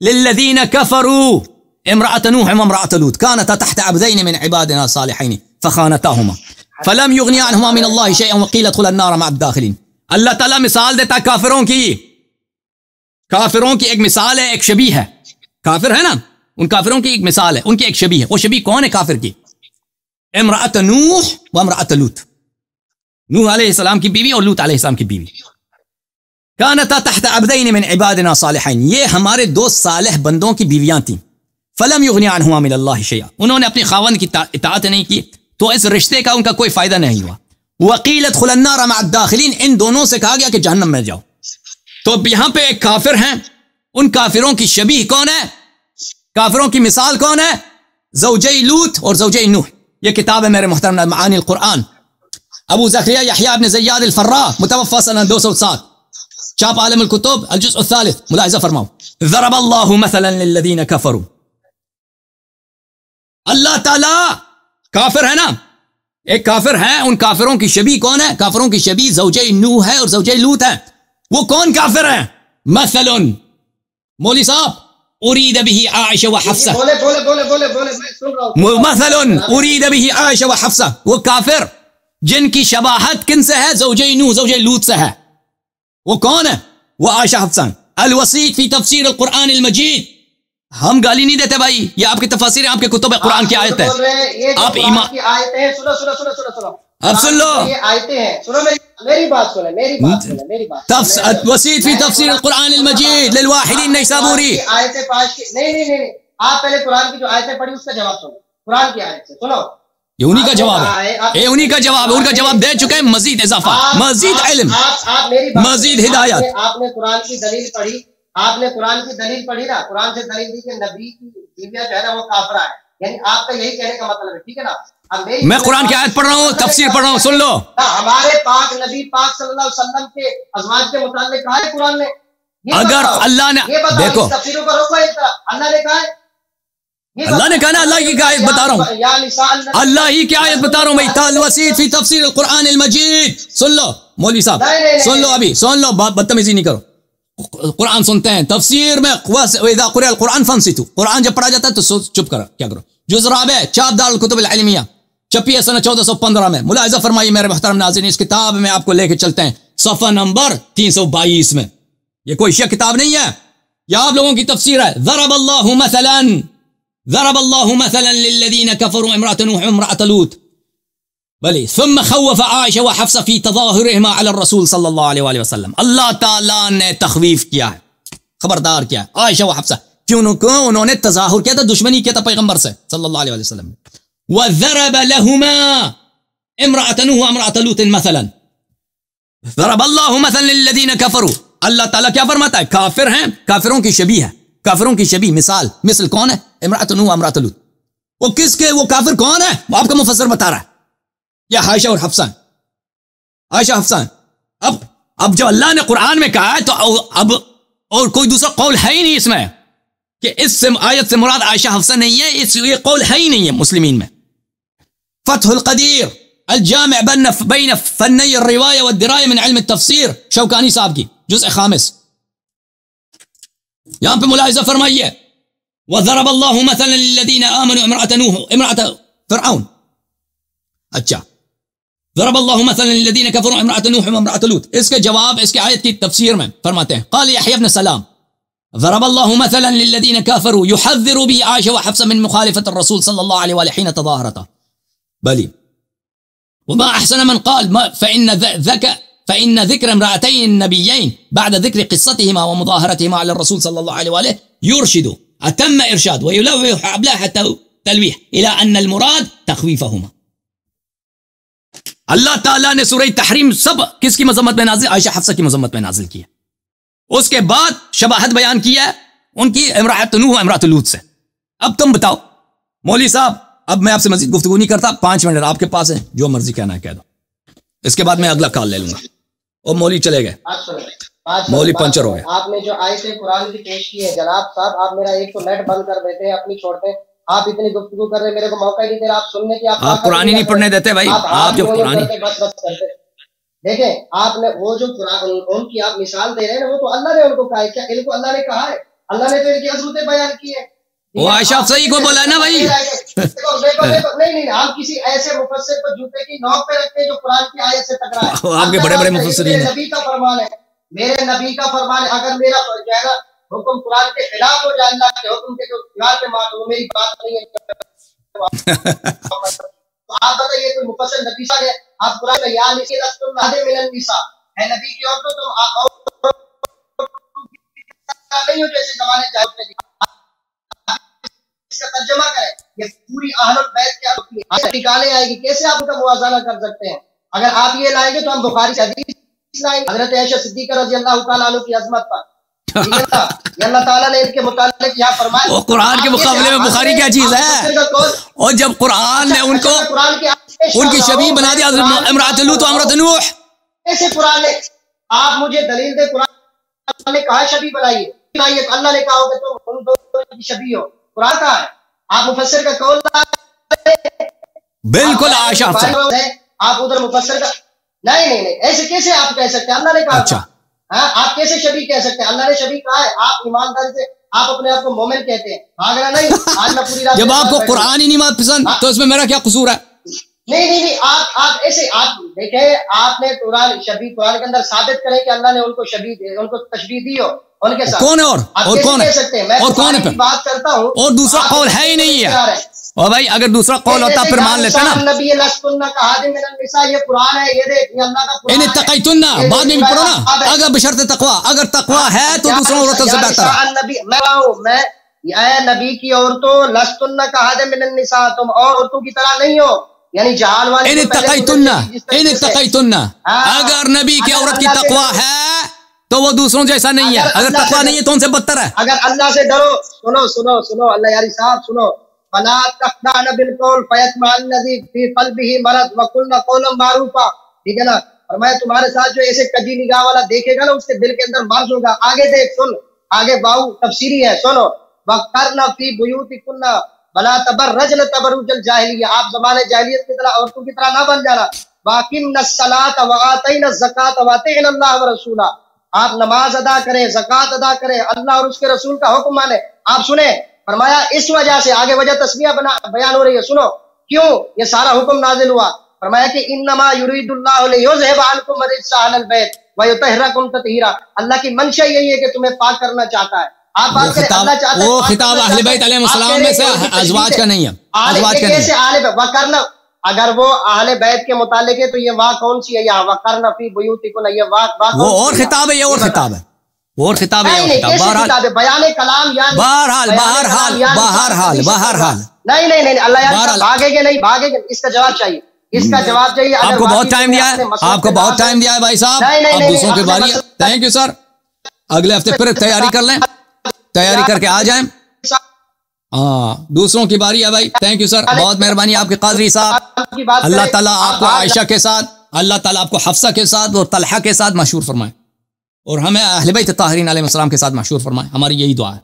للذین کفروا امرأة نوح وامرأة لوط كانتا تحت عبدين من عبادنا صالحين فخانتاهما فلم يغني عنهما من الله شيئا وقيل ادخلا النار مع الداخلين. اللہ تعالیٰ مثال دیتا ہے کافروں کی ایک مثال ہے، ایک شبیہ ہے. کافر ہے نا، ان کافروں کی ایک مثال ہے، ان کی ایک شبیہ ہے. وہ شبیہ کون ہے کافر کی؟ امرأة نوح وامرأة لوط، نوح علیہ السلام کی بیوی اور لوط علیہ السلام کی بیوی. كانتا تحت عبدين من عبادنا صالحين، یہ ہمارے دو صالح بندوں کی بیویاں تھیں. فلم يغني عنهما من الله شيئا، انہوں نے اپنی خاوند کی اطاعت نہیں کی تو اس رشتے کا ان کا کوئی فائدہ نہیں ہوا. وقیل ادخلا النار مع الداخلین، ان دونوں سے کہا گیا کہ جہنم میں جاؤ. تو یہاں پہ ایک کافر ہیں، ان کافروں کی شبیہ کون ہے؟ کافروں کی مثال کون ہے؟ زوجی لوط اور زوجی نوح. یہ کتاب ہے میرے محترم معانی القرآن، ابو زکریا یحییٰ ابن زیاد الفراء، متوفى سنہ 207، چاپ عالم الکتب، الجزء الثالث. ملاحظہ فرماؤ، ضرب اللہ مثلا للذین کفروا. اللہ تعالیٰ کافر ہے نا، ایک کافر ہے، ان کافروں کی شبیہ کون ہے؟ کافروں کی شبیہ زوجی نوح ہے اور زوجی لوط ہے. وہ کون کافر ہیں؟ مثل، مولوی صاحب، ارید به عائشہ و حفصہ. مثل ارید به عائشہ و حفصہ، وہ کافر جن کی شباہت کن سے ہے؟ زوجی نوح زوجی لوط سے ہے. وہ کون ہے؟ وہ عائشہ حفصہ. الوسیط فی تفسیر القرآن المجید. ہم گالی نہیں دیتے بھائی، یہ آپ کی تفاسیر ہیں، آپ کے کتب قرآن کی آیت ہے. آپ ایمان کی آیت ہے. سنو اب سن لو، یہ آیتیں ہیں. سنو میری بات سنیں، میری بات. وسیط فی تفسیر القرآن المجید للواحد النیسابوری. آیتیں پاش کی نہیں، آپ پہلے قرآن کی جو آیتیں پڑھی اس کا جواب سنو. قرآن کی آیت سے سنو، یہ انہی کا جواب ہے، یہ انہی کا جواب ہے. ان کا جواب دے چکے ہیں. مزید اضافہ، مزید علم، مزید ہدایت. آپ نے قرآن کی دلیل پڑھی، آپ نے قرآن کی دلیل پڑھی نا، قرآن سے دلیل دی کہ نبی کی بیویاں جو ہے نا وہ کافرہ ہے، یعنی آپ کا یہی کہنے کا مطلب ہے، ٹھیک ہے نا. میں قرآن کی آیت پڑھ رہا ہوں، تفسیر پڑھ رہا ہوں، سن لو. ہمارے پاک نبی پاک صلی اللہ علیہ وسلم کے ازواج کے متعلق کہا ہے قرآن نے. اگر اللہ نے دیکھو، تفسیروں کا روکو ایک طرف، اللہ نے کہا ہے، اللہ نے کہا نا، اللہ کی آیت بتا رہا ہوں، اللہ ہی کی آیت بتا رہا ہوں بھائی. الوسیط فی تفسیر القرآن المجید. سن لو مولوی صاحب، سن لو، ابھی سن لو، بدتمیزی نہیں کرو. قرآن سنتے ہیں، تفسیر میں وَإِذَا قُرِئَ الْقُرْآنُ فَانصِتُوا، قرآن جب پڑھا جاتا ہے تو چپ کرو، کیا کرو. جز رابع، چاپ دار الکتب العلمیہ، چھپی ہے سنہ 1415 میں. ملاحظہ فرمائیے میرے محترم ناظرین، اس کتاب میں آپ کو لے کے چلتے ہیں صفحہ نمبر 322 میں. یہ کوئی شیعہ کتاب نہیں ہے، یہ آپ لوگوں کی تفسیر ہے. ضرب اللہ مثلا للذین کفروا امرأة نوح وامرأة لوط. بلی ثم خوف عائشہ و حفصہ فی تظاہرہما علی الرسول صلی اللہ علیہ وآلہ وسلم. اللہ تعالیٰ نے تخویف کیا ہے، خبردار کیا ہے عائشہ و حفصہ، کیوں انہوں نے تظاہر کیا تھا، دشمنی کیا تھا پیغمبر سے صلی اللہ علیہ وسلم. وضرب لهما امرأة نوح وامرأة لوط مثلا. ضرب اللہ مثلا للذین کفروا. اللہ تعالیٰ کیا فرماتا ہے؟ کافر ہیں، کافروں کی شبیہ ہے، کافروں کی شبیہ مثل کون ہے؟ امرأة نوح وامرأة لوط. وہ کس کے، وہ کافر کون ہے؟ وہ آپ کا مفسر بتا رہا ہے، یا عائشہ اور حفصہ. عائشہ حفصہ. اب جب اللہ نے قرآن میں کہا ہے تو اب اور کوئی دوسرا قول ہے ہی نہیں اس میں کہ اس سے آیت سے مراد عائشہ حفصہ نہیں ہے، یہ قول ہے ہی نہیں ہے مسلمین میں. فتح القدیر الجامع بین فنی الروایہ والدرایہ من علم التفسیر، شوکانی صاحب کی، جزء 5. یہاں پہ ملاحظہ فرمائیے، وضرب اللہ مثلا للذین آمنوا امرأة نوح امرأة فرعون. اچھا، ضرب اللہ مثلا للذین کفروا امرأة نوح وامرأة لوط. اس کے جواب، اس کے آیت کی تفسیر میں فرماتے ہیں، قال یحییٰ بن سلام ضرب اللہ مثلا للذین کفروا يحذر به عائشہ وحفصہ من مخالفة الرسول صلی اللہ علیہ وآلہ حين تظاہرتا. بلی وما احسن من قال فإن ذكر امرأتين النبيين بعد ذكر قصتهما ومظاهرتهما على الرسول صلى الله عليه وآله يرشد أتم إرشاد ويلوح أبلاه تلويح إلى أن المراد تخويفهما. اللہ تعالیٰ نے سورہ تحریم سب کس کی مذمت میں نازل؟ عائشہ حفصہ کی مذمت میں نازل کیا. اس کے بعد شباہت بیان کیا ہے ان کی امرأۃ نوح امرأۃ لوط سے. اب تم بتاؤ مولوی صاحب، اب میں آپ سے مزید گفتگو نہیں کرتا، 5 منٹ آپ کے پاس ہے، جو مرضی کہنا ہے کہہ دو، اس کے بعد میں اگلا کال لے لوں گا۔ اور مولوی چلے گئے، مولوی پنچر ہو گئے۔ آپ نے جو آیت قرآن کی پیش کی ہے جناب صاحب، آپ میرا ایک تو نیٹ بند کر دیتے ہیں، اپنی چھوڑتے ہیں، آپ اتنی گفتگو کر رہے ہیں، میرے کو موقع ہی نہیں دے رہا آپ سننے کی۔ آپ قرآن ہی نہیں پڑھنے دیتے بھائی، آپ جو قرآن دیکھیں، آپ نے وہ جو قرآن ان کی آپ مثال دے رہے ہیں، وہ تو اللہ نے ان کو کہا ہے، کیا ان کو اللہ نے کہا ہے؟ اللہ نے تو ان کی عظمتیں بیان کی ہے۔ وہ عائشہ صحیح کو بولا ہے نا بھائی۔ نہیں، آپ کسی ایسے مفسر کو جوتے کی نوک پہ رکھتے ہیں جو قرآن کی آیت سے ٹکرائے۔ آپ کے بڑے بڑے مفسرین ہیں۔ نبی کا فرمان ہے، میرے نبی کا فرمان ہے، اگر میرا جو ہے نا حکم قرآن کے خلاف ہو جائے، اللہ کے حکم کے جو خلاف ہے، وہ میری بات نہیں ہے۔ تو آپ بتائیے کوئی مفسر نبی صاحب ہے، آپ قرآن میں یا نسی لستم نادے من النساء ہے، نبی کی عورتوں تم نہیں ہو جیسے زمانے جاہلیت میں۔ اس کا ترجمہ کریں، یہ پوری اہل البیت کے نکالے آئے گی، کیسے آپ کا موازنہ کر سکتے ہیں؟ اگر آپ یہ لائیں گے تو ہم بخاری سے حدیث لائیں گے حضرت عائشہ صدیقہ رضی اللہ تعالیٰ عنہ کی عظمت پر، ٹھیک ہے نا؟ یہ اللہ تعالیٰ نے ان کے متعلق یہاں فرمایا، وہ قرآن کے مقابلے میں بخاری کیا چیز ہے؟ اور جب قرآن نے ان کو ان کی شبیہ بنا دیا امرأۃ لوط و امرأۃ نوح، ایسے قرآن نے آپ مجھے دلیل دے، قرآن نے کہا شبیہ بنائیے، اللہ نے کہا ہو کہ تم ان دونوں کی شبیہ ہو، قرآن کہا ہے؟ آپ مفسر کا قول بالکل عائشہ آپ ادھر مفسر کا نہیں، ایسے کیسے آپ کہہ سکتے ہیں؟ اللہ نے کہا اچھا آپ کیسے شبیہ کہہ سکتے ہیں؟ اللہ نے شبیہ کہا ہے، آپ ایمانداری سے آپ اپنے آپ کو مومن کہتے ہیں، بھاگنا نہیں۔ آج میں پوری رات جب آپ کو قرآن ہی نہیں پسند تو اس میں میرا کیا قصور ہے؟ نہیں، آپ ایسے آپ دیکھیں، آپ نے قرآن شبیہ قرآن کے اندر ثابت کریں کہ اللہ نے ان کو شبیہ ان کو تشبیہ دی ہو ان کے ساتھ، کون ہے؟ اور کون ہے؟ اور کون ہے؟ بات کرتا ہوں، اور دوسرا قول ہے ہی نہیں ہے۔ اور بھائی اگر دوسرا قول ہوتا پھر مان لیتے نا۔ نبی لستن کہادم من النساء، یہ قرآن ہے، یہ دیکھ یہ اللہ کا قرآن ہے۔ ان اتقیتن بعد میں بھی پڑھو نا، اگر بشرط تقوی، اگر تقوی ہے تو دوسروں عورتوں سے بہتر ہے۔ میں اے نبی کی عورتوں، لستن کہادم من النساء، تم اور عورتوں کی طرح نہیں ہو، یعنی جہان والے۔ ان اتقیتن اگر نبی کی عورت کی تقوی ہے تو وہ دوسروں جیسا نہیں ہے، اگر تقوی نہیں ہے تو ان سے بدتر ہے۔ اگر اللہ سے ڈرو، سنو اللہ یاری صاحب سنو، فلا تخضعن بالقول فیطمع الذی فی قلبہ مرض وقلن قولا معروفا، ٹھیک ہے نا؟ فرمایا تمہارے ساتھ جو ایسے کجی نگاہ والا دیکھے گا نا، اس کے دل کے اندر مرض ہوگا۔ آگے دیکھ، سن آگے، باؤ تفسیری ہے، سنو، وقرن فی بیوتکن ولا تبرجن تبرج الجاہلیہ، آپ زمانے جاہلیت کی طرح عورتوں کی طرح نہ بن جانا۔ واقمن الصلاۃ وآتین الزکاۃ واطعن اللہ ورسولہ، آپ نماز ادا کریں، زکوٰۃ ادا کریں، اللہ اور اس کے رسول کا حکم مانیں۔ آپ سنیں، فرمایا اس وجہ سے، آگے وجہ تسمیہ بیان ہو رہی ہے، سنو کیوں یہ سارا حکم نازل ہوا۔ فرمایا کہ انما یرید اللہ لیذھب عنکم الرجس اہل البیت ویطہرکم تطہیرا، اللہ کی منشا یہی ہے کہ تمہیں پاک کرنا چاہتا ہے۔ آپ بات کریں، اللہ چاہتا ہے وہ خطاب اہل بیت علیہ السلام میں سے ازواج کا نہیں ہے، ازواج کا نہیں ہے۔ وقرن، اگر وہ اہل بیت کے متعلق ہے تو یہ واہ کون سی ہے یہاں؟ وقرن فی بیوتکن، یہ واہ وہ اور خطاب ہے، یہ اور خطاب ہے، اور خطاب ہے، اور خطاب۔ بہرحال بیان کلام، یعنی بہرحال نہیں اللہ یار بھاگے گے نہیں، بھاگے گے، اس کا جواب چاہیے، اس کا جواب چاہیے۔ آپ کو بہت ٹائم دیا ہے، آپ کو بہت ٹائم دیا ہے بھائی صاحب، آپ دوسروں کی باری ہے۔ تھینک یو سر، اگلے ہفتے پھر تیاری کر لیں، تیاری کر کے آ جائیں۔ ہاں دوسروں کی باری ہے بھائی، تھینک یو سر، بہت مہربانی آپ کے قادری صاحب۔ اللہ تعالیٰ آپ کو عائشہ کے ساتھ، اللہ تعالیٰ آپ کو حفصہ کے ساتھ اور طلحہ کے ساتھ مشہور فرمائے، اور ہمیں اہل بیت طاہرین علیہ السلام کے ساتھ مشہور فرمائے، ہماری یہی دعا ہے۔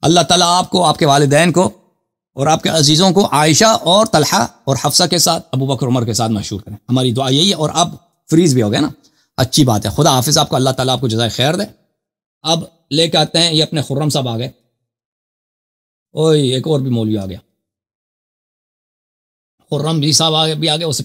اللہ تعالیٰ آپ کو، آپ کے والدین کو اور آپ کے عزیزوں کو عائشہ اور طلحہ اور حفصہ کے ساتھ، ابو بکر عمر کے ساتھ مشہور کریں، ہماری دعا یہی ہے۔ اور اب فریز بھی ہو گیا نا، اچھی بات ہے، خدا حافظ آپ کو، اللہ تعالیٰ آپ کو جزائے خیر دے۔ اب لے کے آتے ہیں، یہ اپنے خرم صاحب آ گئے، اوہ ایک اور بھی مولوی آ گیا، خرم بھی صاحب بھی آ گئے، اس سے